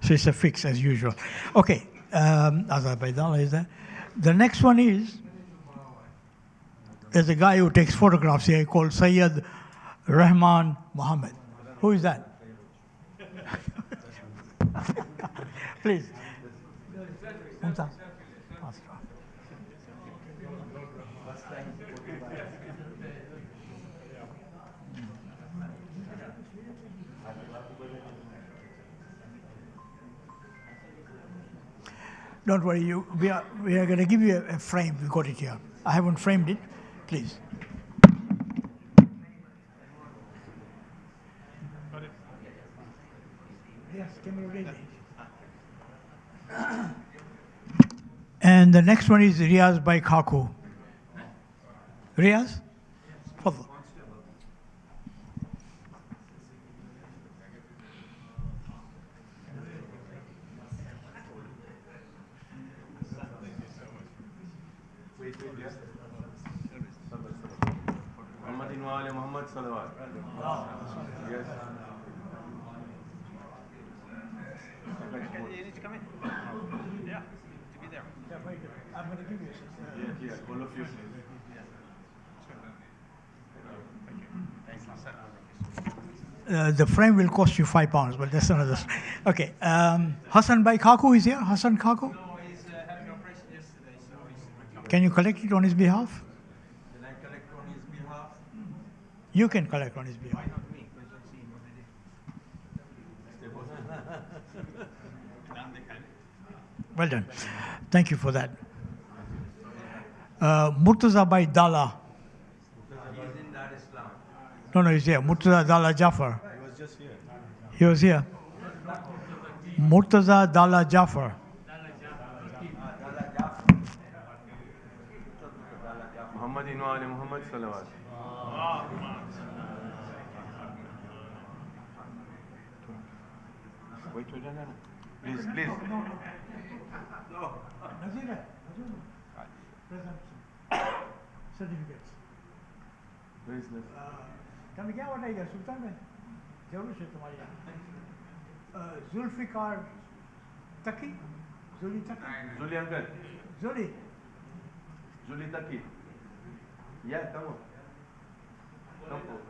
So it's a fix as usual. Okay, Azerbaijan is there. The next one is, there's a guy who takes photographs here called Sayyid Rahman Mohammed. Who is that? Please. Mumtaz. Don't worry, we are going to give you a frame. We got it here. I haven't framed it. Please. Yes, camera ready. And the next one is Riaz by Kaku. Riaz? Fadl. Muhammad Salawat. Yes. You need to come in. Yeah, to be there. I'm going to give you a Yes, all of you. The frame will cost you £5, but that's another. Okay. Hassan Bhai Kaku is here. Hassan Kaku? No, he's having an operation yesterday, so he's. Can you collect it on his behalf? Can I collect on his behalf? You can collect on his behalf. Why not me? Because I've seen what they did. Well done. Thank you for that. Murtaza Bhai Dala. He's in Dar es Salaam. No, he's here. Murtaza Dala Jafar. He was just here. He was here. Murtaza Dala Jafar. Muhammad Inwal Muhammad Salawat. Wait, no. Please. No. Certificates. Where is this? તમે ક્યાં વટાઈ સુલતાન બેન જરૂર છે તમારી ઝુલ્ફિકાર તકી ઝુલી તકી Zuli uncle. ઝુલી Zuli Taki. Yeah, come on. Come on.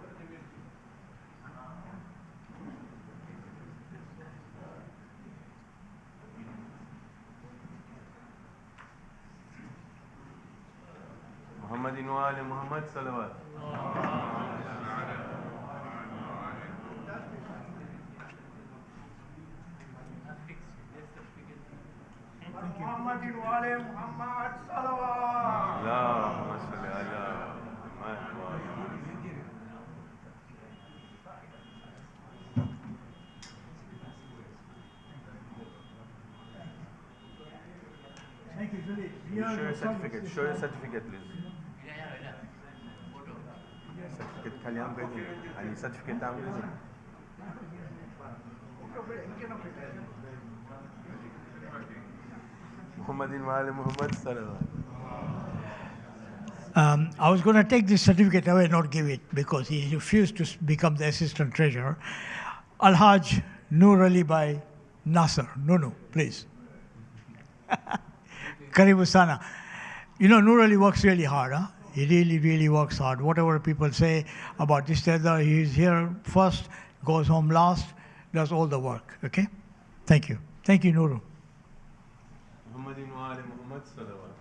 Muhammad Inwal Muhammad Salawat. Muhammad Inwal Muhammad Salawat. Allahumma salli ala Muhammad. Thank you, Zuli. Show your certificate. Show your certificate, please. Certificate Kalyan Bedi. And certificate I'm using. Muhammadin Wali Muhammad Salawat. I was going to take this certificate away and not give it because he refused to become the assistant treasurer. Al-Hajj Nur Ali Bhai Nasser. No, please. Karibustana. You know, Nur Ali works really hard. Huh? He really works hard. Whatever people say about this, he's here first, goes home last, does all the work. Okay? Thank you. Thank you, Nuru. Muhammadin Wali Muhammad Salawat.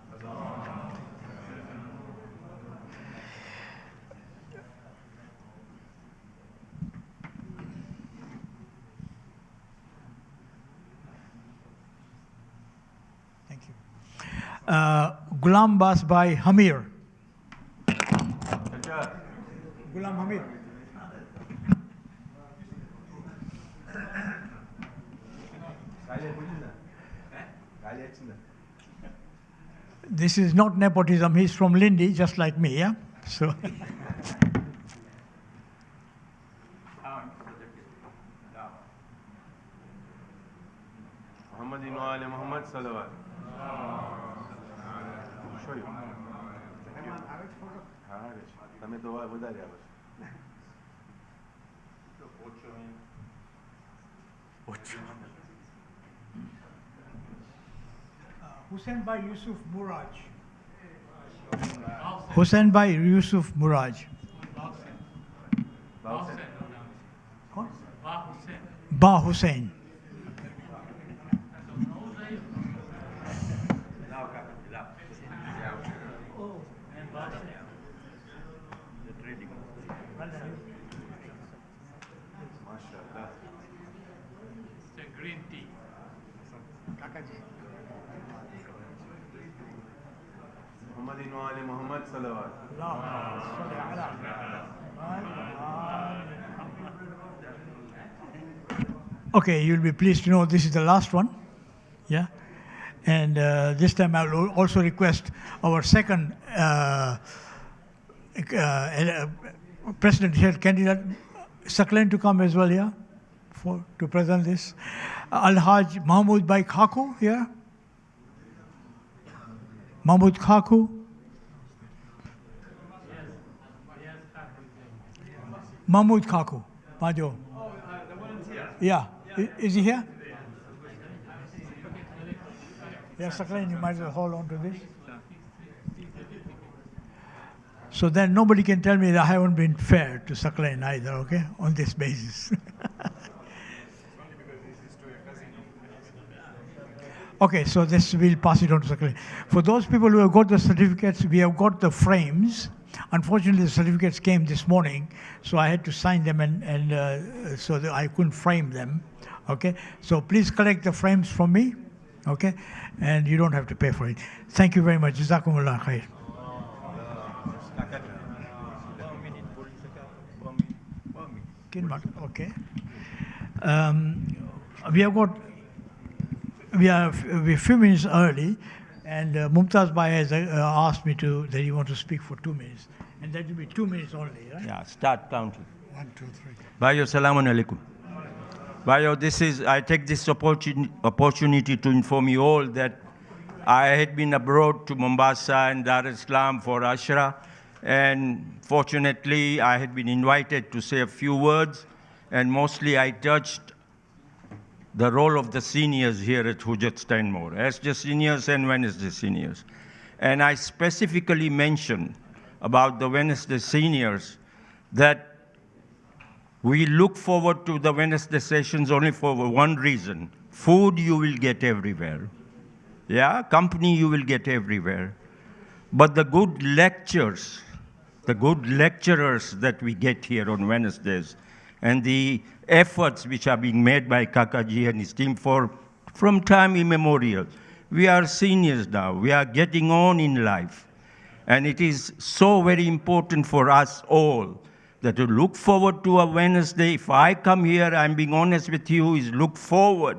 Thank you. Ghulam Bas Bhai Hamir. Ghulam Hamir. This is not nepotism. He's from Lindy, just like me, yeah? So. Hussein Bhai Yusuf Muraj. Hussein Bhai Yusuf Muraj. Ba Hussein. Green tea. Muhammad salawat. Okay, you'll be pleased to know this is the last one. Yeah. And this time I will also request our second president here, candidate Saklan, to come as well here to present this. Al-Haj Mahmoud Bhai Khaku here. Mahmoud Khaku. Mahmoud Khaku. Majo. Yeah. Is he here? Yeah, Saklan, you might as well hold on to this. So then nobody can tell me that I haven't been fair to Saklan either, okay, on this basis. Okay, so this we'll pass it on to Saklan. For those people who have got the certificates, we have got the frames. Unfortunately, the certificates came this morning, so I had to sign them, and so that I couldn't frame them. Okay, so please collect the frames from me. Okay, and you don't have to pay for it. Thank you very much. Jazakumullah khair. Okay. We're a few minutes early, and Mumtaz Bhai has asked me that he wants to speak for 2 minutes, and that will be 2 minutes only, right? Yeah, start counting. 1, 2, 3. Bhayo, salamun alaikum. Bhayo, I take this opportunity to inform you all that I had been abroad to Mombasa and Dar es Salaam for Ashra, and fortunately I had been invited to say a few words, and mostly I touched the role of the seniors here at Hujat Stanmore, as the seniors and Wednesday seniors. And I specifically mentioned about the Wednesday seniors that we look forward to the Wednesday sessions only for one reason. Food you will get everywhere. Yeah, company you will get everywhere. But the good lectures, the good lecturers that we get here on Wednesdays, and the efforts which are being made by Kakaji and his team from time immemorial. We are seniors now. We are getting on in life. And it is so very important for us all that to look forward to a Wednesday. If I come here, I'm being honest with you, is look forward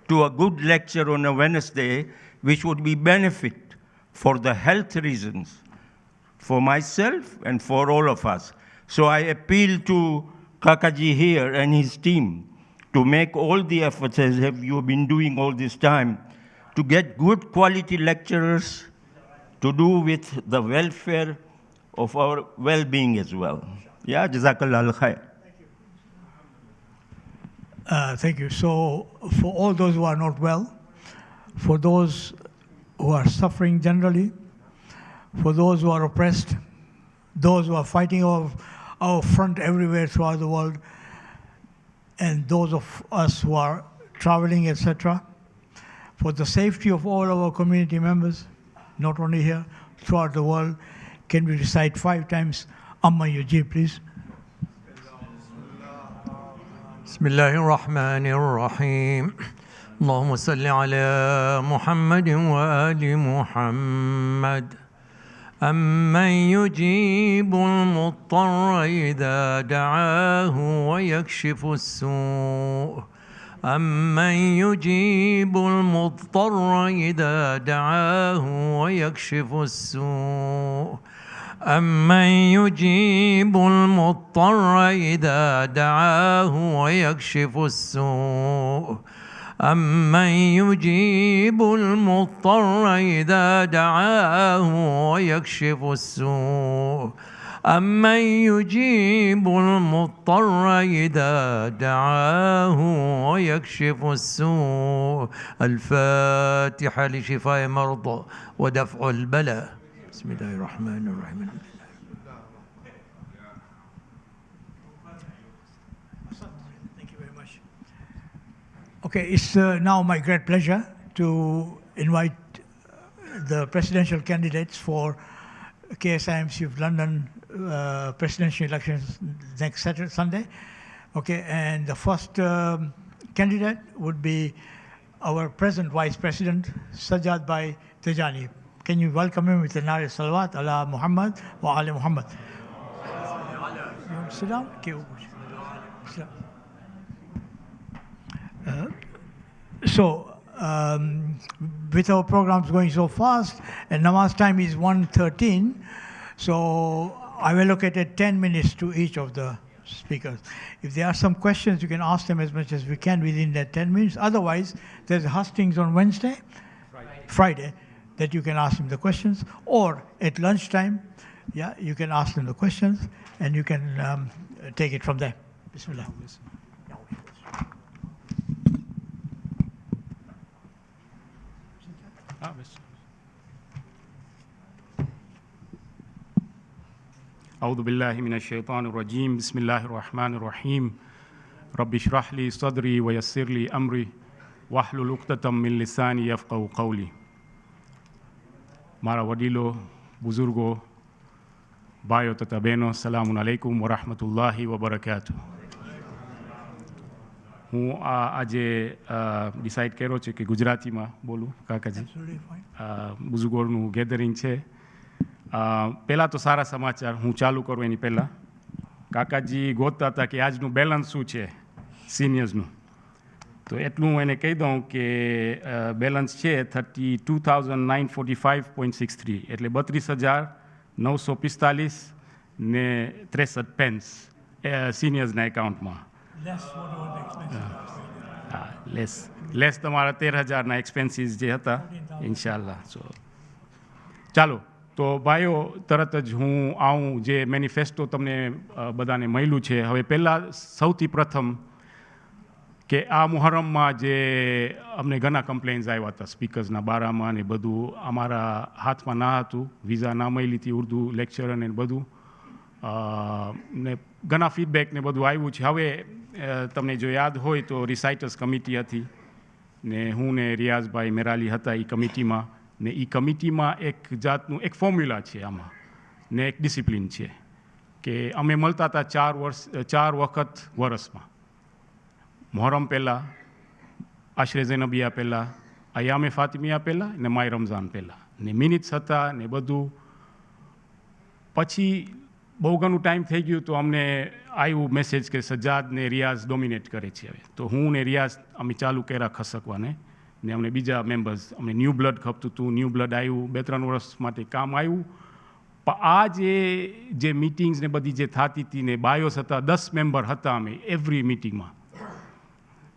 to a good lecture on a Wednesday, which would be benefit for the health reasons, for myself and for all of us. So I appeal to Kakaji here and his team to make all the efforts, as have you been doing all this time, to get good quality lecturers to do with the welfare of our well-being as well. Yeah, Jazakallah khair. Thank you. So for all those who are not well, for those who are suffering generally, for those who are oppressed, those who are fighting our front everywhere throughout the world, and those of us who are traveling, etc., for the safety of all our community members, not only here, throughout the world, can we recite 5 times Amma Yujib, please? Bismillahirrahmanirrahim. Allahumma salli ala Muhammadin wa ali Muhammad. أمن يجيب المضطر إذا دعاه ويكشف السوء أمن يجيب المضطر إذا دعاه ويكشف السوء أمن يجيب المضطر إذا دعاه ويكشف السوء أمن يجيب المضطر إذا دعاه ويكشف السوء أمن يجيب المضطر إذا دعاه ويكشف السوء. الفاتحة لشفاء مرضى ودفع البلاء. بسم الله الرحمن الرحيم. Thank you very much. Okay, it's now my great pleasure to invite the presidential candidates for KSIMC of London presidential elections next Saturday, Sunday. Okay, and the first candidate would be our present Vice President, Sajjad Bhai Tejani. Can you welcome him with the Nare Salawat ala Muhammad wa ali Muhammad? You want to sit down? Okay, sit down. With our programs going so fast, and namaz time is 1:13, so I've allocated 10 minutes to each of the speakers. If there are some questions, you can ask them as much as we can within that 10 minutes. Otherwise, there's hustings on Wednesday, Friday, that you can ask them the questions, or at lunchtime, yeah, you can ask them the questions, and you can take it from there. Bismillah. أعوذ بالله من الشيطان الرجيم بسم الله الرحمن الرحيم رب اشرح لي صدري ويسر لي أمري واحلل عقدة من لساني يفقهوا قولي. મારા વડીલો, બુઝુર્ગો, ભાઈઓ તથા બહેનો, સલામુન અલૈકુમ વરહમતુલ્લાહિ વબરકાતુ. હું આજે decide કર્યો છે કે ગુજરાતીમાં બોલું કાકાજી. બુઝુર્ગોનું ગેધરિંગ છે. પહેલાં તો સારા સમાચાર હું ચાલુ કરું એની પહેલાં. કાકાજી ગોતતા હતા કે આજનું બેલેન્સ શું છે સિનિયર્સનું, તો એટલું હું એને કહી દઉં કે બેલેન્સ છે 32,945.63, એટલે 32,945 ને 63 પેન્સ સિનિયર્સના એકાઉન્ટમાં. લેસ તમારા 13,000ના એક્સપેન્સીસ જે હતા ઇન્શાલ્લાહ. ચાલો તો ભાઈઓ, તરત જ હું આવું જે મેનિફેસ્ટો તમને બધાને મળ્યું છે. હવે પહેલાં સૌથી પ્રથમ કે આ મુહર્રમમાં જે અમને ઘણા કમ્પ્લેન્સ આવ્યા હતા સ્પીકર્સના બારામાં ને બધું, અમારા હાથમાં ના હતું, વિઝા ના મળી હતી, ઉર્દુ લેક્ચર અને બધું, ને ઘણા ફીડબેક ને બધું આવ્યું છે. હવે તમને જો યાદ હોય તો રિસાઇટર્સ કમિટી હતી ને હું ને રિયાઝભાઈ મેરાલી હતા એ કમિટીમાં, ને એ કમિટીમાં એક જાતનું એક ફોર્મ્યુલા છે આમાં, ને એક ડિસિપ્લિન છે કે અમે મળતા હતા 4 વખત વર્ષમાં. મોહરમ પહેલાં, આશરે ઝૈનબિયા પહેલાં, અયામે ફાતિમિયા પહેલાં ને માય રમઝાન પહેલાં, ને મિનિટ્સ હતા ને બધું. પછી બહુ ઘણું ટાઈમ થઈ ગયું તો અમને આવ્યું મેસેજ કે સજ્જાદ ને રિયાઝ ડોમિનેટ કરે છે. હવે તો હું ને રિયાઝ અમે ચાલુ કર્યા ખસકવાને, ને અમને બીજા મેમ્બર્સ, અમને ન્યૂ બ્લડ ખપતું હતું, ન્યૂ બ્લડ આવ્યું, 2-3 વર્ષ માટે કામ આવ્યું. પણ આ જે મિટિંગ્સ ને બધી જે થતી હતી ને બાયોસ હતા, 10 મેમ્બર હતા અમે એવરી મિટિંગમાં,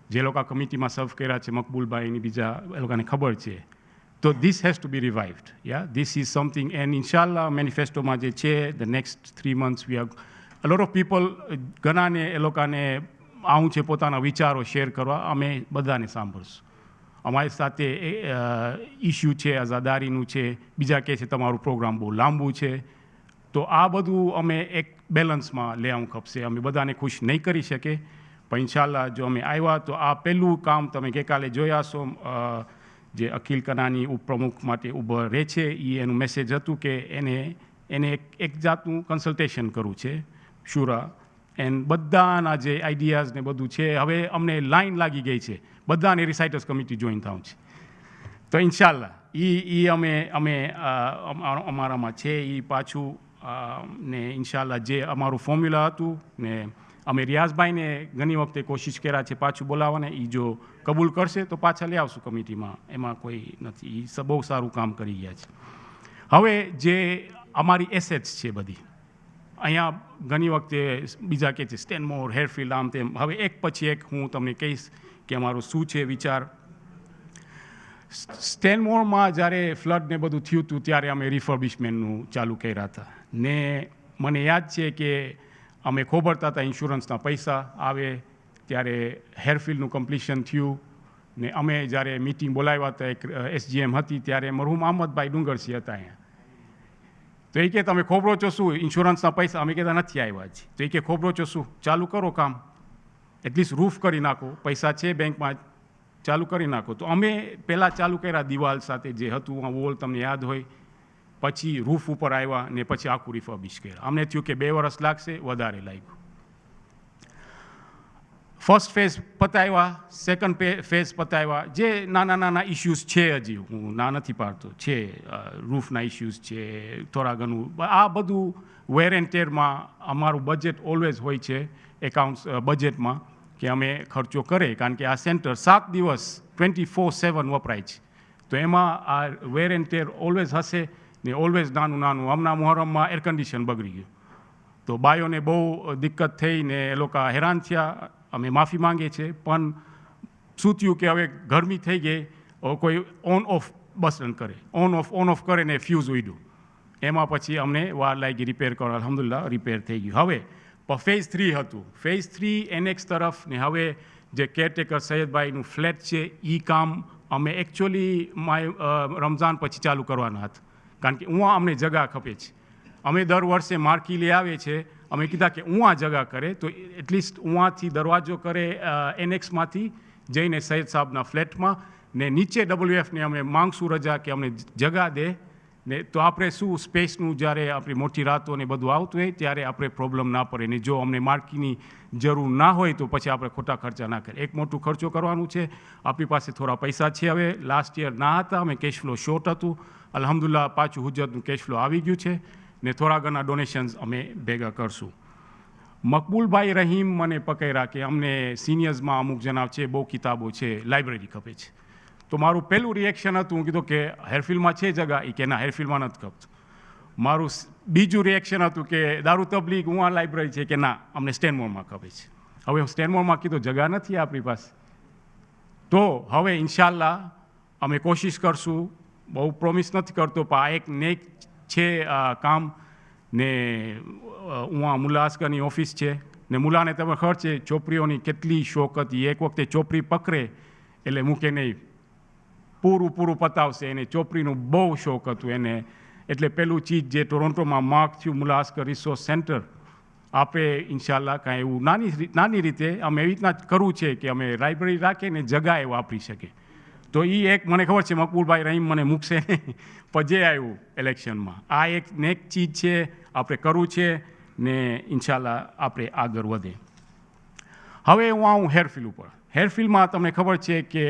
જે લોકો કમિટીમાં સર્વ કર્યા છે, મકબૂલભાઈની બીજા એ લોકોને ખબર છે. તો this has to be revived. This is something, and ઇન્શાલ્લાહ મેનિફેસ્ટોમાં જે છે the next 3 months we are a lot of people, ઘણાને એ લોકોને આવું છે પોતાના વિચારો શેર કરવા, અમે બધાને સાંભળશું. અમારી સાથે ઇસ્યુ છે આઝાદારીનું છે, બીજા કહે છે તમારું પ્રોગ્રામ બહુ લાંબુ છે. તો આ બધું અમે એક બેલેન્સમાં લેવું ખપશે. અમે બધાને ખુશ નહીં કરી શકે, પણ ઇન્શાલ્લાહ જો અમે આવ્યા તો આ પહેલું કામ તમે ગઈકાલે જોયા છો, જે અખિલ કનાની ઉપપ્રમુખ માટે ઊભો રહે છે, એ એનું મેસેજ હતું કે એને એક જાતનું કન્સલ્ટેશન કરવું છે, શુરા, એન્ડ બધાના જે આઈડિયાઝ ને બધું છે. હવે અમને લાઈન લાગી ગઈ છે, બધાને રિસાઇટર્સ કમિટી જોઈન થવું છે. તો ઇન્શાલ્લાહ અમે અમારામાં છે એ પાછું, ને ઇન્શાલ્લાહ જે અમારું ફોર્મ્યુલા હતું ને અમે રિયાઝભાઈને ઘણી વખતે કોશિશ કર્યા છે પાછું બોલાવવાને, એ જો કબૂલ કરશે તો પાછા લઈ આવશું કમિટીમાં, એમાં કોઈ નથી, એ બહુ સારું કામ કરી ગયા છે. હવે જે અમારી એસેટ્સ છે બધી, અહીંયા ઘણી વખતે બીજા કહે છે સ્ટેનમોર, હેરફિલ્ડ, આમ તેમ. હવે એક પછી એક હું તમને કહીશ કે અમારું શું છે વિચાર. સ્ટેનમોરમાં જ્યારે ફ્લડ ને બધું થયું હતું ત્યારે અમે રિફર્બિશમેન્ટનું ચાલુ કર્યા હતા ને મને યાદ છે કે અમે ખોબરતા હતા ઇન્સ્યોરન્સના પૈસા આવે ત્યારે હેરફિલ્ડનું કમ્પ્લીશન થયું ને અમે જ્યારે મિટિંગ બોલાવ્યા હતા એક એસજીએમ હતી ત્યારે મરહુમ અહમદભાઈ ડુંગરસિંહ હતા અહીંયા. તો એ કે તમે ખોબરો છો શું ઇન્સ્યોરન્સના પૈસા? અમે કહેતા નથી આવ્યા છે. તો એ કે ખોબરો છો શું, ચાલુ કરો કામ, એટલીસ્ટ રૂફ કરી નાખો, પૈસા છે બેંકમાં, ચાલુ કરી નાખો. તો અમે પહેલાં ચાલુ કર્યા દિવાલ સાથે જે હતું આ વોલ તમને યાદ હોય, પછી રૂફ ઉપર આવ્યા ને પછી આખું રિફર્બિશ કર્યા. અમને થયું કે 2 વર્ષ લાગશે, વધારે લાગ્યું. ફર્સ્ટ ફેઝ પતાવ્યા, સેકન્ડ ફેઝ પતાવ્યા. જે નાના નાના ઇસ્યુઝ છે, હજી હું ના નથી પાડતો, છે રૂફના ઇસ્યુઝ છે થોડા ઘણું, આ બધું વેર એન્ડ ટેરમાં અમારું બજેટ ઓલવેઝ હોય છે એકાઉન્ટ્સ બજેટમાં કે અમે ખર્ચો કરે, કારણ કે આ સેન્ટર 7 દિવસ 24/7 વપરાય છે. તો એમાં આ વેર એન્ડ ટેર ઓલવેઝ હશે ને ઓલવેઝ નાનું નાનું. હમણાં મુહર્રમમાં એર કન્ડિશન બગડી ગયું તો બાયોને બહુ દિક્કત થઈ ને એ લોકો હેરાન થયા. અમે માફી માંગીએ છીએ, પણ શું થયું કે હવે ગરમી થઈ ગઈ, કોઈ ઓન ઓફ બટન કરે, ઓન ઓફ કરે ને ફ્યુઝ ઉડ્યું, એમાં પછી અમને વાર લાગી રિપેર કરો. અલ્હમ્દુલિલ્લાહ રિપેર થઈ ગયું. હવે ફેઝ 3 હતું, ફેઝ 3 એનેક્સ તરફ ને હવે જે કેરટેકર સૈયદભાઈનું ફ્લેટ છે એ કામ અમે એકચ્યુઅલી રમઝાન પછી ચાલુ કરવાના હતા, કારણ કે ઉहाँ અમને જગા ખપે છે. અમે દર વર્ષે માર્કી લઈ આવીએ છીએ, અમે કીધા કે ઉहाँ જગા કરે તો એટલીસ્ટ ઉहाँથી દરવાજો કરે એનેક્સમાંથી જઈને સૈયદ સાહેબના ફ્લેટમાં ને નીચે WFને અમે માંગશું રજા કે અમને જગા દે ને, તો આપણે શું સ્પેસનું જ્યારે આપણી મોટી રાતો ને બધું આવતું હોય ત્યારે આપણે પ્રોબ્લેમ ના પડે. ને જો અમને માર્કીની જરૂર ના હોય તો પછી આપણે ખોટા ખર્ચા ના કરીએ. એક મોટું ખર્ચો કરવાનું છે, આપણી પાસે થોડા પૈસા છે. હવે લાસ્ટ યર ના હતા, અમે કેશ ફ્લો શોર્ટ હતું, અલ્હમ્દુલિલ્લાહ પાછું હુજ્જતનું કેશ ફ્લો આવી ગયું છે ને થોડા ઘણા ડોનેશન્સ અમે ભેગા કરશું. મકબૂલભાઈ રહીમ મને પકડ્યા કે અમને સિનિયર્સમાં અમુક જણાવ છે, બહુ કિતાબો છે, લાઇબ્રેરી ખપે છે. તો મારું પહેલું રિએક્શન હતું, હું કીધું કે હેરફિલ્ડમાં છે જગા? એ કે ના, હેરફિલ્ડમાં નથી ખપતું. મારું બીજું રિએક્શન હતું કે દારૂ તબલીગ હું લાઇબ્રેરી છે? કે ના, અમને સ્ટેનમોરમાં ખપે છે. હવે સ્ટેનમોરમાં કીધું જગા નથી આપણી પાસે. તો હવે ઇન્શાલ્લાહ અમે કોશિશ કરશું, બહુ પ્રોમિસ નથી કરતો, પણ આ એક નેક છે કામ ને. ઉहाँ મુલા અસ્કરની ઓફિસ છે ને મુલાને તમે ખબર છે ચોપડીઓની કેટલી શોખ હતી. એક વખતે ચોપડી પકડે એટલે મૂકે નહીં, પૂરું પતાવશે. એને ચોપડીનું બહુ શોખ હતું એને. એટલે પેલું ચીજ જે ટોરોન્ટોમાં માર્ક થયું, મુલા અસ્કર રિસોર્સ સેન્ટર, આપણે ઇન્શાલ્લાહ કાંઈ એવું નાની રીતે અમે એવી રીતના કરવું છે કે અમે લાઇબ્રેરી રાખીએ ને જગા એ વાપરી શકીએ. તો એ એક મને ખબર છે મકબૂલભાઈ રહીમ મને મૂકશે નહીં, પણ જે આવ્યું ઇલેક્શનમાં આ એક નેક ચીજ છે, આપણે કરવું છે ને ઇન્શાલ્લાહ આપણે આગળ વધે. હવે હું આવું હેરફિલ્ડ ઉપર. હેરફિલ્ડમાં તમને ખબર છે કે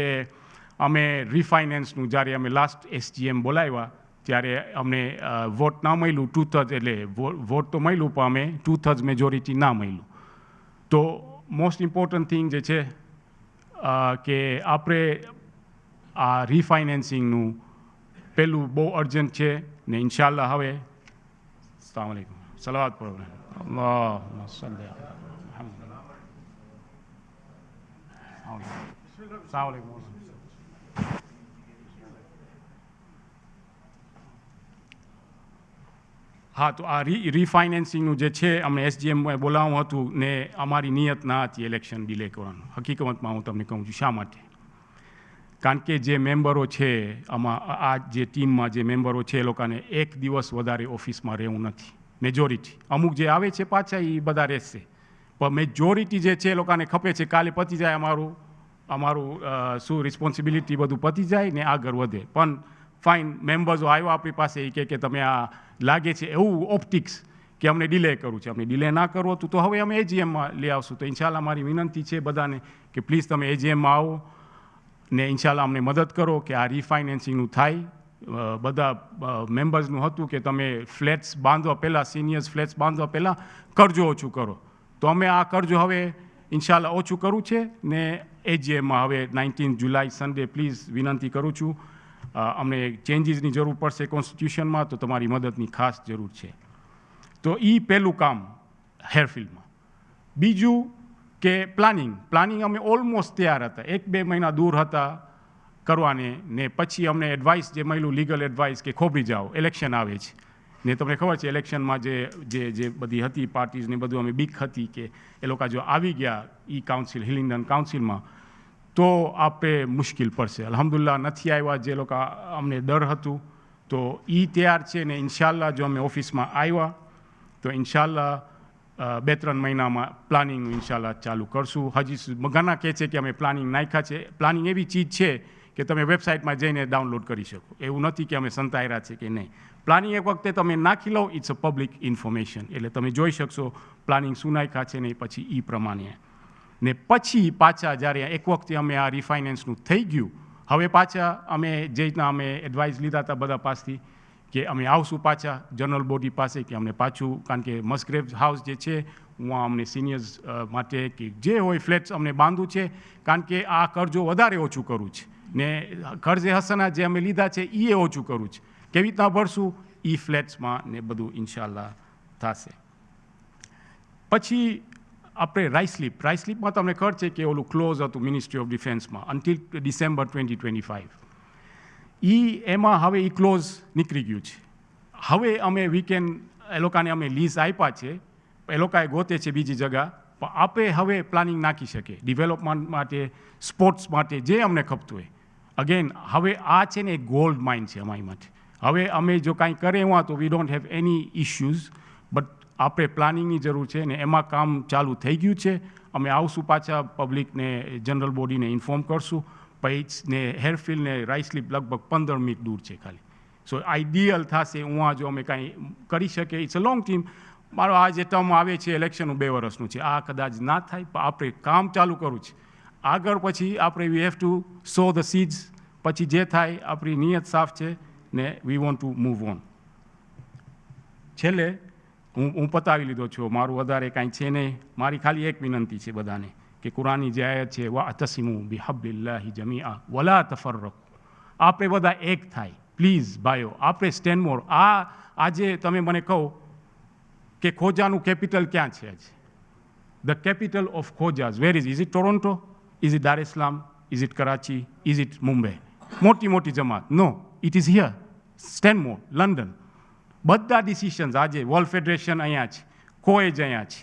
અમે રિફાઇનાન્સનું જ્યારે અમે લાસ્ટ એસજીએમ બોલાવ્યા ત્યારે અમને વોટ ના મળ્યું, 2/3, એટલે વોટ તો મળ્યું પણ અમે 2/3 મેજોરિટી ના મળ્યું. તો મોસ્ટ ઇમ્પોર્ટન્ટ થિંગ જે છે કે આપણે આ રિફાઇનાન્સિંગનું પહેલું બહુ અર્જન્ટ છે ને ઇન્શાલ્લાહ. હવે અસ્સલામુ અલૈકુમ, સલાવત પઢો. અલ્લાહુમ્મા સલ્લી અલા મુહમ્મદ. અસ્સલામુ અલૈકુમ. હા, તો આ રિફાઇનાન્સિંગનું જે છે અમને એસજીએમ બોલાવવું હતું ને અમારી નિયત ના હતી ઇલેક્શન ડિલે કરવાનું. હકીકતમાં હું તમને કહું છું શા માટે. કારણ કે જે મેમ્બરો છે આમાં, આ જે ટીમમાં જે મેમ્બરો છે એ લોકોને એક દિવસ વધારે ઓફિસમાં રહેવું નથી. મેજોરિટી, અમુક જે આવે છે પાછા એ બધા રહેશે, પણ મેજોરિટી જે છે એ લોકોને ખપે છે કાલે પતી જાય અમારું શું રિસ્પોન્સિબિલિટી બધું પતી જાય ને આગળ વધે. પણ ફાઇન, મેમ્બર્સો આવ્યો આપણી પાસે, એ કે તમે આ લાગે છે એવું ઓપ્ટિક્સ કે અમને ડિલે કરવું છે. અમને ડિલે ના કરવું હતું તો હવે અમે એજીએમમાં લઈ આવશું. તો ઇન્શાલ્લાહ મારી વિનંતી છે બધાને કે પ્લીઝ તમે એજીએમમાં આવો ને ઇન્શાલ્લાહ અમને મદદ કરો કે આ રિફાઇનાન્સિંગનું થાય. બધા મેમ્બર્સનું હતું કે તમે ફ્લેટ્સ બાંધવા પહેલાં, સિનિયર્સ ફ્લેટ્સ બાંધવા પહેલાં કરજો ઓછું કરો. તો અમે આ કરજો હવે ઇન્શાલ્લાહ ઓછું કરવું છે ને AGMમાં હવે 19 જુલાઈ સન્ડે પ્લીઝ વિનંતી કરું છું અમને ચેન્જીસની જરૂર પડશે કોન્સ્ટિટ્યુશનમાં તો તમારી મદદની ખાસ જરૂર છે. તો એ પહેલું કામ હેરફિલ્ડમાં. બીજું કે પ્લાનિંગ અમે ઓલમોસ્ટ તૈયાર હતા, 1-2 મહિના દૂર હતા કરવાને ને પછી અમને એડવાઇસ જે મળ્યું લીગલ એડવાઇસ કે ખોબરી જાઓ ઇલેક્શન આવે છે ને તમને ખબર છે ઇલેક્શનમાં જે બધી હતી પાર્ટીઝને બધું અમે બીક હતી કે એ લોકો જો આવી ગયા કાઉન્સિલ હિલિંગડન કાઉન્સિલમાં તો આપણે મુશ્કેલ પડશે. અલ્હમ્દુલિલ્લાહ નથી આવ્યા જે લોકો અમને ડર હતું તો તૈયાર છે ને ઇન્શાલ્લાહ જો અમે ઓફિસમાં આવ્યા તો ઇન્શાલ્લાહ 2-3 મહિનામાં પ્લાનિંગનું ઇન્શાલ્લાહ ચાલુ કરશું. હજી ઘણા કહે છે કે અમે પ્લાનિંગ નાખ્યા છે. પ્લાનિંગ એવી ચીજ છે કે તમે વેબસાઇટમાં જઈને ડાઉનલોડ કરી શકો. એવું નથી કે અમે સંતાયેલા છે કે નહીં. પ્લાનિંગ એક વખતે તમે નાખી લો ઇટ્સ અ પબ્લિક ઇન્ફોર્મેશન એટલે તમે જોઈ શકશો પ્લાનિંગ શું નાખ્યા છે ને પછી પ્રમાણે. ને પછી પાછા જ્યારે એક વખતે અમે આ રિફાઇનાન્સનું થઈ ગયું હવે પાછા અમે જે રીતના અમે એડવાઇસ લીધા હતા બધા પાસથી કે અમે આવશું પાછા જનરલ બોડી પાસે કે અમને પાછું કારણ કે મસ્ગ્રેવ હાઉસ જે છે હું અમને સિનિયર્સ માટે કે જે હોય ફ્લેટ્સ અમને બાંધવું છે કારણ કે આ કરજો વધારે ઓછું કરવું છે ને કર્જે હસના જે અમે લીધા છે એ ઓછું કરવું છે. કેવી રીતના ભરશું ફ્લેટ્સમાં ને બધું ઇન્શાલ્લાહ થશે. પછી આપણે રાઇસ્લીપમાં તમને ખબર છે કે ઓલું ક્લોઝ હતું મિનિસ્ટ્રી ઓફ ડિફેન્સમાં અન્ટિલ ડિસેમ્બર 2025. એમાં હવે ક્લોઝ નીકળી ગયું છે. હવે અમે વીકેન્ડ એ લોકોને અમે લીઝ આપ્યા છે એ લોકોએ ગોતે છે બીજી જગ્યા પણ આપણે હવે પ્લાનિંગ નાખી શકીએ ડેવલપમેન્ટ માટે સ્પોર્ટ્સ માટે જે અમને ખપતું હોય. અગેન હવે આ છે ને એક ગોલ્ડ માઇન છે અમારી માટે. હવે અમે જો કાંઈ કરે એમાં તો we don't have any issues but આપણે પ્લાનિંગની જરૂર છે ને એમાં કામ ચાલુ થઈ ગયું છે. અમે આવશું પાછા પબ્લિકને જનરલ બોડીને ઇન્ફોર્મ કરશું. પછી ને હેરફિલ્ડ ને રાઇસ્લીપ લગભગ 15 મિનિટ દૂર છે ખાલી. સો આઈડિયલ થશે ઉहाँ જો અમે કાંઈ કરી શકીએ. It's a long team. મારો આ જે ટર્મ આવે છે ઇલેક્શનનું 2 વર્ષનું છે આ કદાચ ના થાય પણ આપણે કામ ચાલુ કરવું છે. આગળ પછી આપણે we have to so the seeds પછી જે થાય આપણી નિયત સાફ છે ને we want to move on. છેલ્લે હું પતાવી લીધો છું મારું વધારે કાંઈ છે નહીં. મારી ખાલી એક વિનંતી છે બધાને કે કુરાનની જે આયત છે વઅતસિમુ બિહબ્લિલ્લાહિ જમીઆ વલા તફરરકુ. આપણે બધા એક થાય પ્લીઝ ભાઈઓ. આપણે સ્ટેનમોર આજે તમે મને કહો કે ખોજાનું કેપિટલ ક્યાં છે આજે? The capital of Khojas where is it Toronto? Is it Dar es Salaam? Is it Karachi? Is it Mumbai? મોટી જમાત નો it is here Stanmore London. બધા ડિસિશન્સ આજે વર્લ્ડ ફેડરેશન અહીંયા છે, કોએજ અહીંયા છે,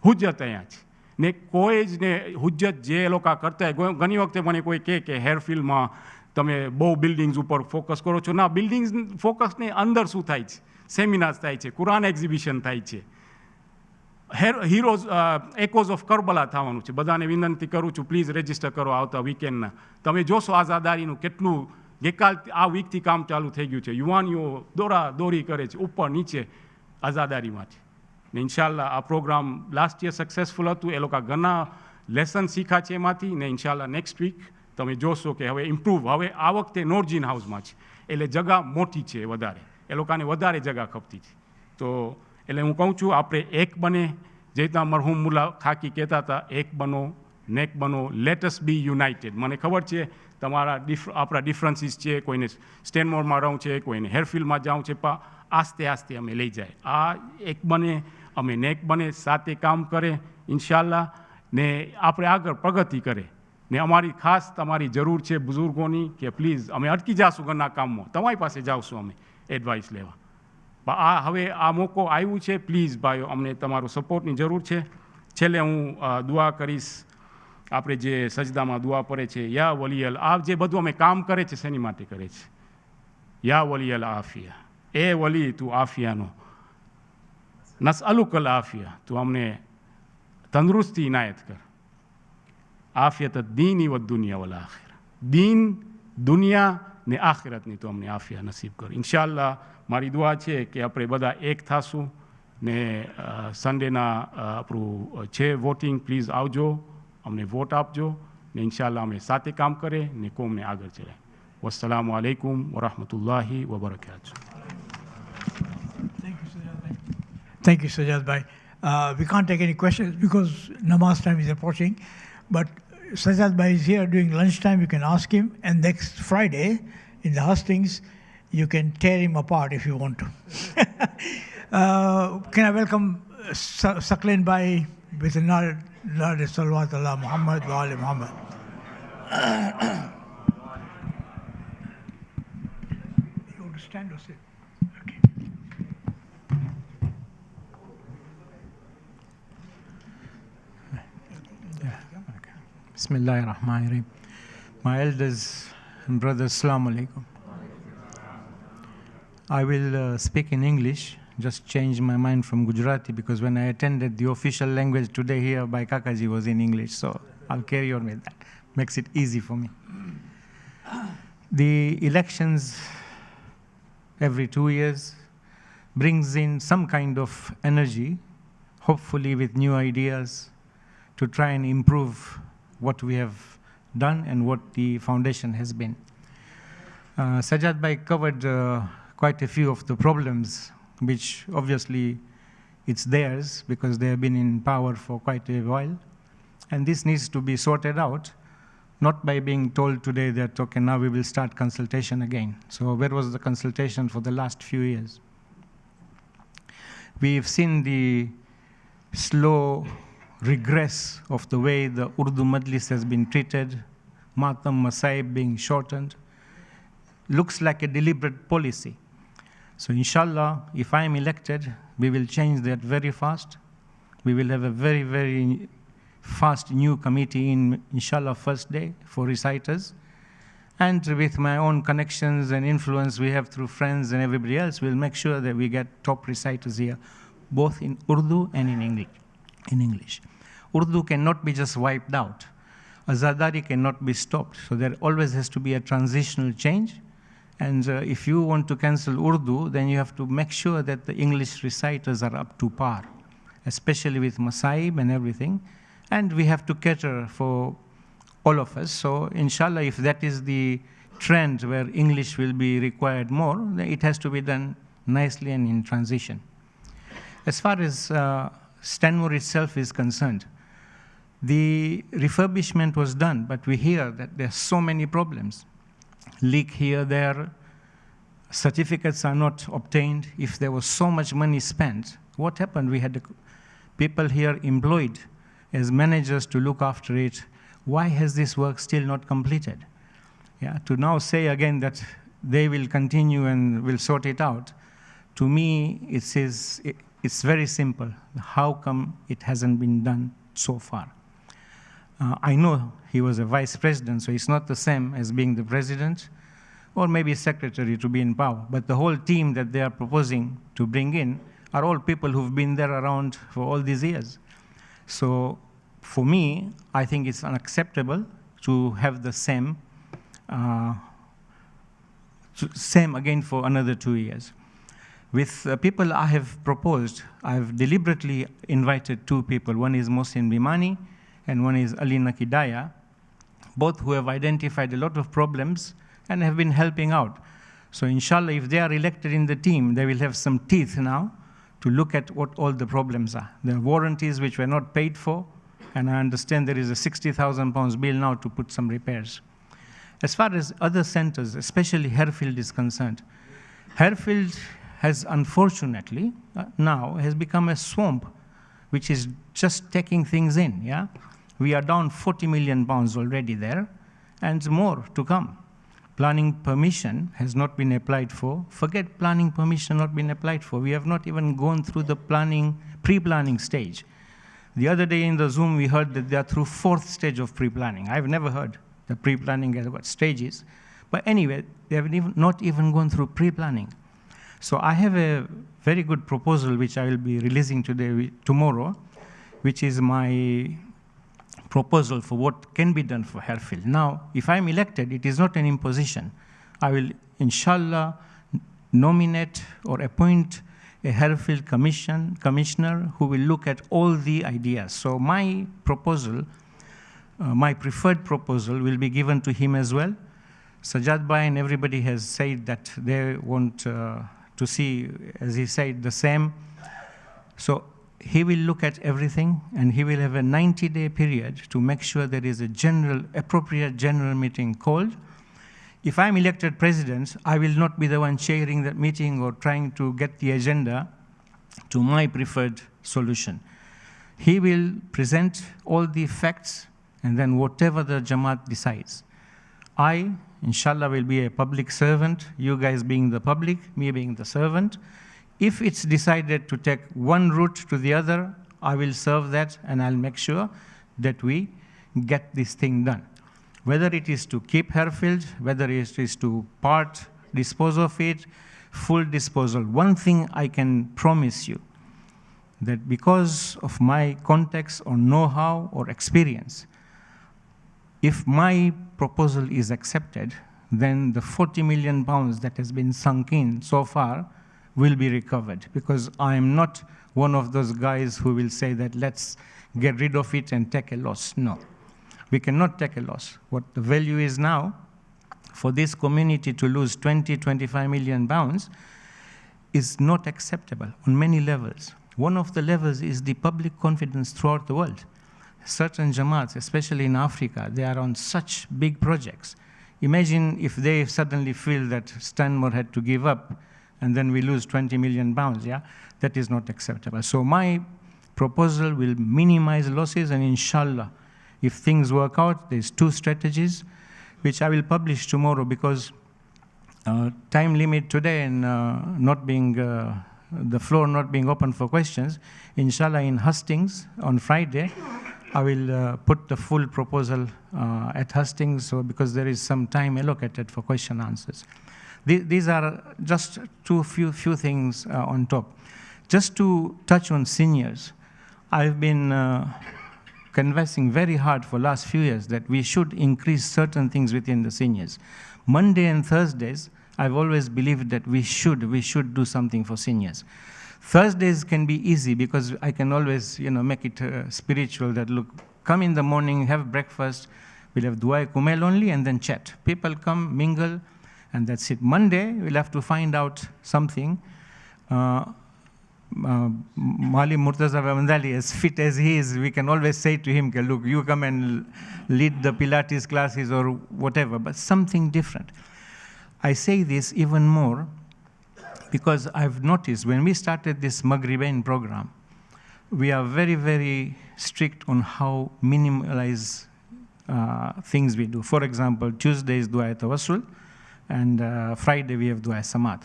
હુજ્જત અહીંયા છે ને કોએજ ને હુજ્જત જે લોકો કરતા હોય ઘણી વખતે મને કોઈ કહે કે હેરફિલ્ડમાં તમે બહુ બિલ્ડિંગ્સ ઉપર ફોકસ કરો છો. ના, બિલ્ડિંગ્સ ફોકસને અંદર શું થાય છે? સેમિનાર્સ થાય છે, કુરાન એક્ઝિબિશન થાય છે, હીરોઝ એકોઝ ઓફ કરબલા થવાનું છે. બધાને વિનંતી કરું છું પ્લીઝ રજિસ્ટર કરો આવતા વીકેન્ડના. તમે જોશો આઝાદારીનું કેટલું ગઈકાલ આ વીકથી કામ ચાલુ થઈ ગયું છે. યુવાનીઓ દોરી કરે છે ઉપર નીચે આઝાદારી માટે ને ઇન્શાલ્લાહ આ પ્રોગ્રામ લાસ્ટ યર સક્સેસફુલ હતું. એ લોકો ઘણા લેસન શીખ્યા છે એમાંથી ને ઇન્શાલ્લાહ નેક્સ્ટ વીક તમે જોશો કે હવે ઇમ્પ્રૂવ. હવે આ વખતે નોરજીન હાઉસમાં છે એટલે જગા મોટી છે વધારે. એ લોકોને વધારે જગા ખપતી છે. તો એટલે હું કહું છું આપણે એક બને જે રીતના મરહૂમ મુલ્લા ખાકી કહેતા હતા એક બનો નેક બનો લેટસ બી યુનાઇટેડ. મને ખબર છે તમારા આપણા ડિફરન્સીસ છે, કોઈને સ્ટેનમોરમાં રહું છે, કોઈને હેરફિલ્ડમાં જાઉં છે પણ આસ્તે અમે લઈ જાય. આ એક બને અમે નેક બને સાથે કામ કરે ઇન્શાલ્લાહ ને આપણે આગળ પ્રગતિ કરે ને અમારી ખાસ તમારી જરૂર છે બુઝુર્ગોની કે પ્લીઝ અમે અટકી જાશું ઘરના કામમાં તમારી પાસે જાવશું અમે એડવાઇસ લેવા. હવે આ મોકો આવ્યું છે પ્લીઝ ભાઈઓ અમને તમારો સપોર્ટની જરૂર છે. છેલ્લે હું દુઆ કરીશ. આપણે જે સજદામાં દુઆ પડે છે યા વલિયલ આ જે બધું અમે કામ કરે છે શેની માટે કરે છે? યા વલિયલ આફિયા, એ વલી તું આફિયાનો, નસઅલુકલ આફિયા તું અમને તંદુરસ્તી ઇનાયત કર, આફિયત દીની વ દુનિયા વલ આખિરા, દીન દુનિયા ને આખિરતની તું અમને આફિયા નસીબ કર. ઇન્શાલ્લાહ મારી દુઆ છે કે આપણે બધા એક થાશું ને સન્ડેના આપણું છે વોટિંગ પ્લીઝ આવજો અમને વોટ આપજો ને ઇન્શાલ્લાહ અમે સાથે કામ કરે ને કોમને આગળ ચલાય. વસ્સલામુ અલૈકુમ વરહમતુલ્લાહિ વબરકાતુહ. Thank you, Sajad Bhai. We can't take any questions because namaz time is approaching. But Sajjad Bhai is here during lunchtime. You can ask him. And next Friday in the hustings, you can tear him apart if you want to. Can I welcome Saklain Bhai with a nod salawat Allah Muhammad wa ali Muhammad. You want to stand or sit? Okay. Bismillahir Rahmanir Rahim. My elders and brothers, Assalamu alaikum. I will speak in English, just change my mind from Gujarati because when I attended the official language today here by Kakaji was in English, so I'll carry on with that. Makes it easy for me. The elections every 2 years brings in some kind of energy, hopefully with new ideas to try and improve what we have done and what the foundation has been. Sajjad Bhai covered quite a few of the problems, which obviously it's theirs because they have been in power for quite a while. And this needs to be sorted out, not by being told today that, okay, now we will start consultation again. So where was the consultation for the last few years? We've seen the slow regress of the way the Urdu Majlis has been treated, Matam Masaib being shortened. Looks like a deliberate policy. So inshallah, if I am elected, we will change that very fast. We will have a very, very fast new committee in, inshallah, first day for reciters. And with my own connections and influence we have through friends and everybody else, we'll make sure that we get top reciters here, both in Urdu and in English. Urdu cannot be just wiped out. Azadari cannot be stopped. So there always has to be a transitional change. And if you want to cancel Urdu, then you have to make sure that the English reciters are up to par, especially with Masaib and everything. And we have to cater for all of us. So inshallah, if that is the trend where English will be required more, then it has to be done nicely and in transition. As far as Stanmore itself is concerned, the refurbishment was done, but we hear that there are so many problems. Leak here, there, certificates are not obtained. If there was so much money spent, what happened? We had people here employed as managers to look after it. Why has this work still not completed? Yeah, to now say again that they will continue and will sort it out, to me, it's very simple. How come it hasn't been done so far? I know he was a vice president, so it's not the same as being the president or maybe secretary to be in power. But the whole team that they are proposing to bring in are all people who've been there around for all these years. So for me, I think it's unacceptable to have the same again for another 2 years. With people I have proposed, I've deliberately invited 2 people. One is Mohsin Bimani, and one is Ali Nakidaya, both who have identified a lot of problems and have been helping out. So inshallah, if they are elected in the team, they will have some teeth now to look at what all the problems are. There are warranties which were not paid for, and I understand there is a £60,000 bill now to put some repairs. As far as other centers, especially Harefield is concerned, Harefield has unfortunately now has become a swamp, which is just taking things in, yeah? We are down £40 million already there, and more to come. Planning permission has not been applied for. Forget planning permission not been applied for. We have not even gone through the pre-planning stage. The other day in the Zoom, we heard that they are through 4th stage of pre-planning. I've never heard the pre-planning has got stages. But anyway, they have not even gone through pre-planning. So I have a very good proposal which I will be releasing tomorrow, which is my proposal for what can be done for Harefield. Now, if I'm elected, it is not an imposition. I will, inshallah, nominate or appoint a Harefield commissioner who will look at all the ideas. So my proposal, my preferred proposal will be given to him as well. Sajjad Bhai and everybody has said that they want to see, as he said, the same. So he will look at everything and he will have a 90-day period to make sure there is a appropriate general meeting called. If I'm elected president, I will not be the one chairing that meeting or trying to get the agenda to my preferred solution. He will present all the facts and then whatever the Jamaat decides. I, inshallah, will be a public servant, you guys being the public, me being the servant. If it's decided to take one route to the other, I will serve that and I'll make sure that we get this thing done. Whether it is to keep Harefield, whether it is to dispose of it, full disposal. One thing I can promise you, that because of my context or know-how or experience, if my proposal is accepted, then the 40 million pounds that has been sunk in so far will be recovered, because I am not one of those guys who will say that let's get rid of it and take a loss. No, we cannot take a loss. What the value is now, for this community to lose 20-25 million pounds is not acceptable on many levels. One of the levels is the public confidence throughout the world. Certain Jamaats, especially in Africa, they are on such big projects. Imagine if they suddenly feel that Stanmore had to give up and then we lose 20 million pounds, yeah? That is not acceptable. So my proposal will minimize losses, and inshallah, if things work out, there's 2 strategies, which I will publish tomorrow, because time limit today and not being, the floor not being open for questions, inshallah in Hastings on Friday, I will put the full proposal at Hastings, so because there is some time allocated for question answers. These are just few things on top. Just to touch on seniors, I've been conversing very hard for last few years that we should increase certain things within the seniors. Monday and Thursdays, I've always believed that we should do something for seniors. Thursdays can be easy because I can always, make it spiritual, that look, come in the morning, have breakfast, we'll have dua kumel only and then chat. People come, mingle, and that's it. Monday, we'll have to find out something. Mali Murtaza Bandali, as fit as he is, we can always say to him, look, you come and lead the Pilates classes or whatever, but something different. I say this even more because I've noticed when we started this Maghribain program, we are very, very strict on how minimalize things we do. For example, Tuesday is Dua Tawassul, and Friday we have Dua Samat.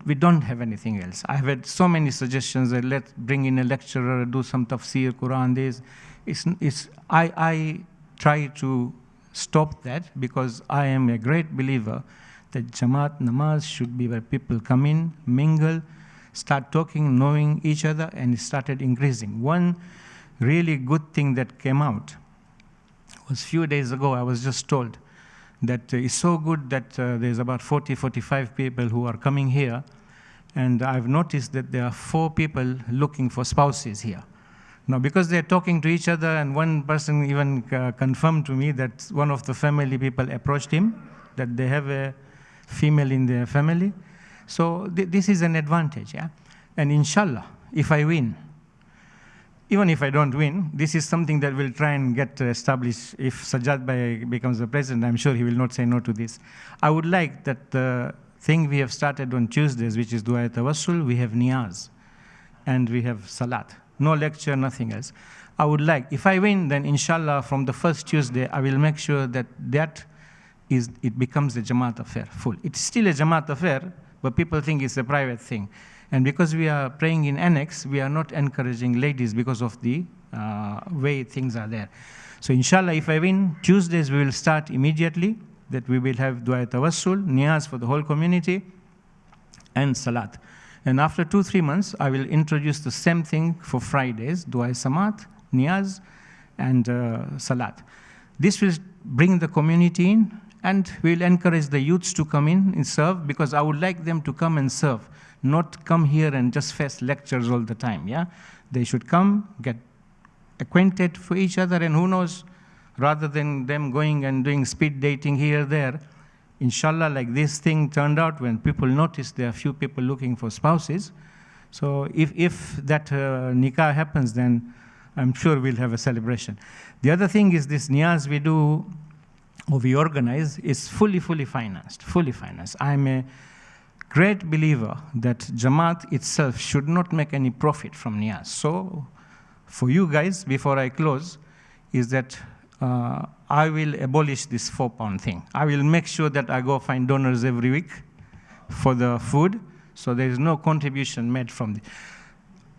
We don't have anything else. I've had so many suggestions that let's bring in a lecturer, do some tafsir, Quran, this. I try to stop that because I am a great believer that Jamaat Namaz should be where people come in, mingle, start talking, knowing each other, and it started increasing. One really good thing that came out was a few days ago, I was just told that it's so good that there's about 40, 45 people who are coming here, and I've noticed that there are 4 people looking for spouses here. Now, because they're talking to each other, and one person even confirmed to me that one of the family people approached him, that they have a female in their family. So this is an advantage, yeah? And inshallah, if I win, even if I don't win, this is something that we'll try and get established. If Sajjad Bhai becomes the president, I'm sure he will not say no to this. I would like that the thing we have started on Tuesdays, which is Dua Tawassul, we have Niyaz, and we have Salat. No lecture, nothing else. I would like, if I win, then inshallah, from the first Tuesday, I will make sure that it becomes a Jamaat affair, full. It's still a Jamaat affair, but people think it's a private thing. And because we are praying in annex, we are not encouraging ladies because of the way things are there. So inshallah, if I win, Tuesdays we will start immediately, that we will have Dua Tawassul, Niyaz for the whole community, and Salat. And after 2-3 months, I will introduce the same thing for Fridays, Dua Samat, Niyaz, and Salat. This will bring the community in, and we will encourage the youths to come in and serve, because I would like them to come and serve, not come here and just face lectures all the time, yeah? They should come, get acquainted for each other, and who knows, rather than them going and doing speed dating here, there, inshallah, like this thing turned out, when people noticed there are few people looking for spouses, So if that nikah happens, then I'm sure we'll have a celebration. The other thing is this niyaz we do, or we organize, is fully financed, fully financed. I'm a great believer that Jamaat itself should not make any profit from niyaz. So for you guys, before I close, is that I will abolish this £4 thing. I will make sure that I go find donors every week for the food, so there is no contribution made from the.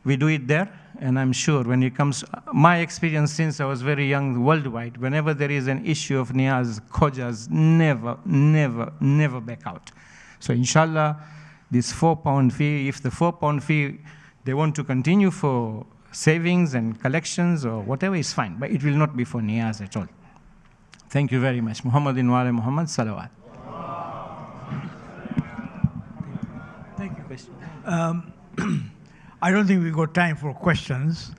We do it there, and I'm sure when it comes, my experience since I was very young worldwide, whenever there is an issue of niyaz, khojas never back out. So inshallah, this £4 fee, if the £4 fee, they want to continue for savings and collections or whatever is fine, but it will not be for niyaz at all. Thank you very much. Muhammadin wa ala Muhammad, salawat. Thank you. I don't think we got time for questions.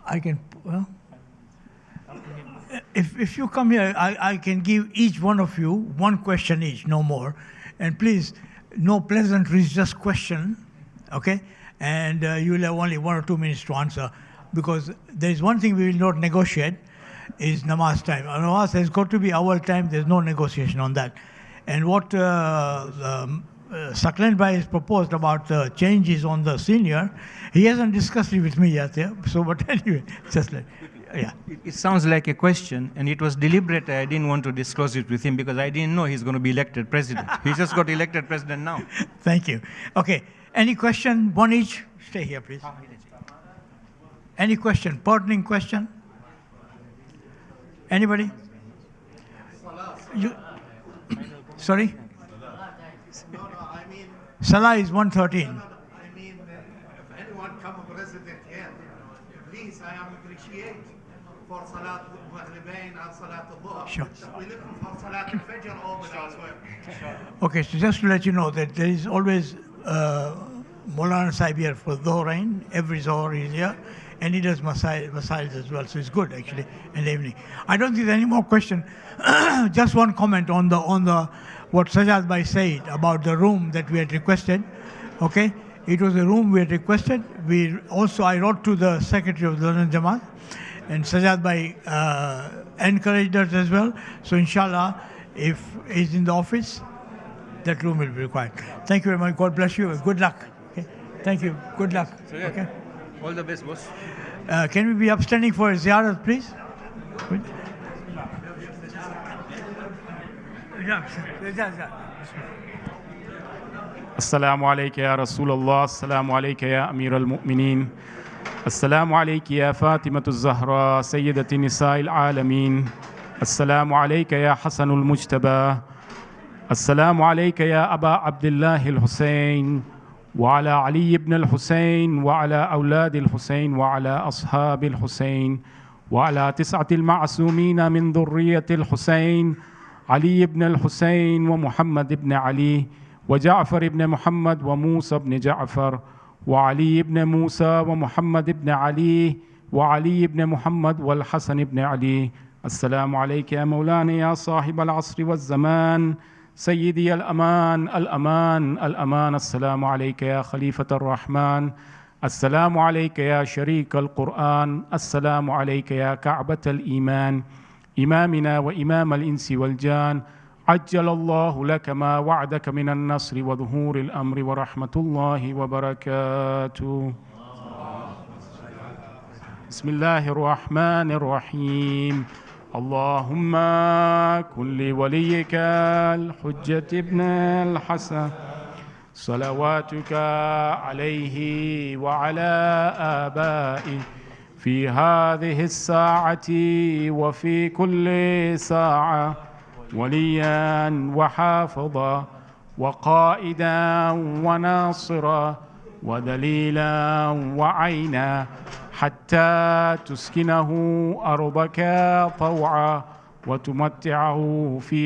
I can, well, if you come here, I can give each one of you one question each, no more. And please, no pleasantries, just question, okay? And you will have only 1 or 2 minutes to answer, because there is one thing we will not negotiate, is namaz time. Namaz has got to be our time, there's no negotiation on that. And what Saklan Bhai has proposed about the changes on the senior, he hasn't discussed it with me yet, yeah? So, but anyway, just like, yeah. It sounds like a question, and it was deliberate. I didn't want to disclose it with him because I didn't know he's going to be elected president. He just got elected president now. Thank you. Okay, any question? One each? Stay here, please. Any question? Pertinent question? Anybody? You, sorry? Salah is 113. I mean, if anyone come president here, please, I am appreciate for Salat al-Maghribain and Salat al-Dhuhr. Sure. We're looking for Salat al-Fajr over elsewhere. Okay, so just to let you know that there is always Maulana Sahib here for Dhuhrain. Every Zohar is here, and he does Masails as well, so it's good actually in the evening. I don't think there's any more question. Just one comment on the what Sajjad Bhai said about the room that we had requested. Okay, it was a room we had requested. I wrote to the secretary of the London Jamaat, and Sajjad Bhai encouraged us as well. So inshallah, if he's in the office, that room will be required. Thank you very much. God bless you. Good luck. Okay. Thank you. Good luck. Okay. All the best, boss. Can we be upstanding for a ziyarat, please? Good. السلام عليك يا رسول الله، السلام عليك يا أمير المؤمنين، السلام عليك يا فاطمة الزهراء سيدة نساء العالمين، السلام عليك يا حسن المجتبى، السلام عليك يا أبا عبد الله الحسين، وعلى علي بن الحسين، وعلى أولاد الحسين، وعلى أصحاب الحسين، وعلى 9 المعصومين من ذرية الحسين، علي بن الحسين ومحمد بن علي وجعفر بن محمد وموسى بن جعفر وعلي بن موسى ومحمد بن علي وعلي بن محمد والحسن بن علي. السلام عليك يا مولانا يا صاحب العصر والزمان سيدي الأمان الأمان الأمان. السلام عليك يا خليفة الرحمن، السلام عليك يا شريك القرآن، السلام عليك يا كعبة الإيمان، إمامنا وإمام الإنس والجان، عجل الله لك ما وعدك من النصر وظهور الأمر ورحمة الله وبركاته. بسم الله الرحمن الرحيم. اللهم كن لوليك الحجة ابن الحسن صلواتك عليه وعلى آبائه في هذه الساعة وفي كل ساعة وليا وحافظا وقائدا وناصرا ودليلا وعينا حتى تسكنه أرضك طوعا وتمتعه فيها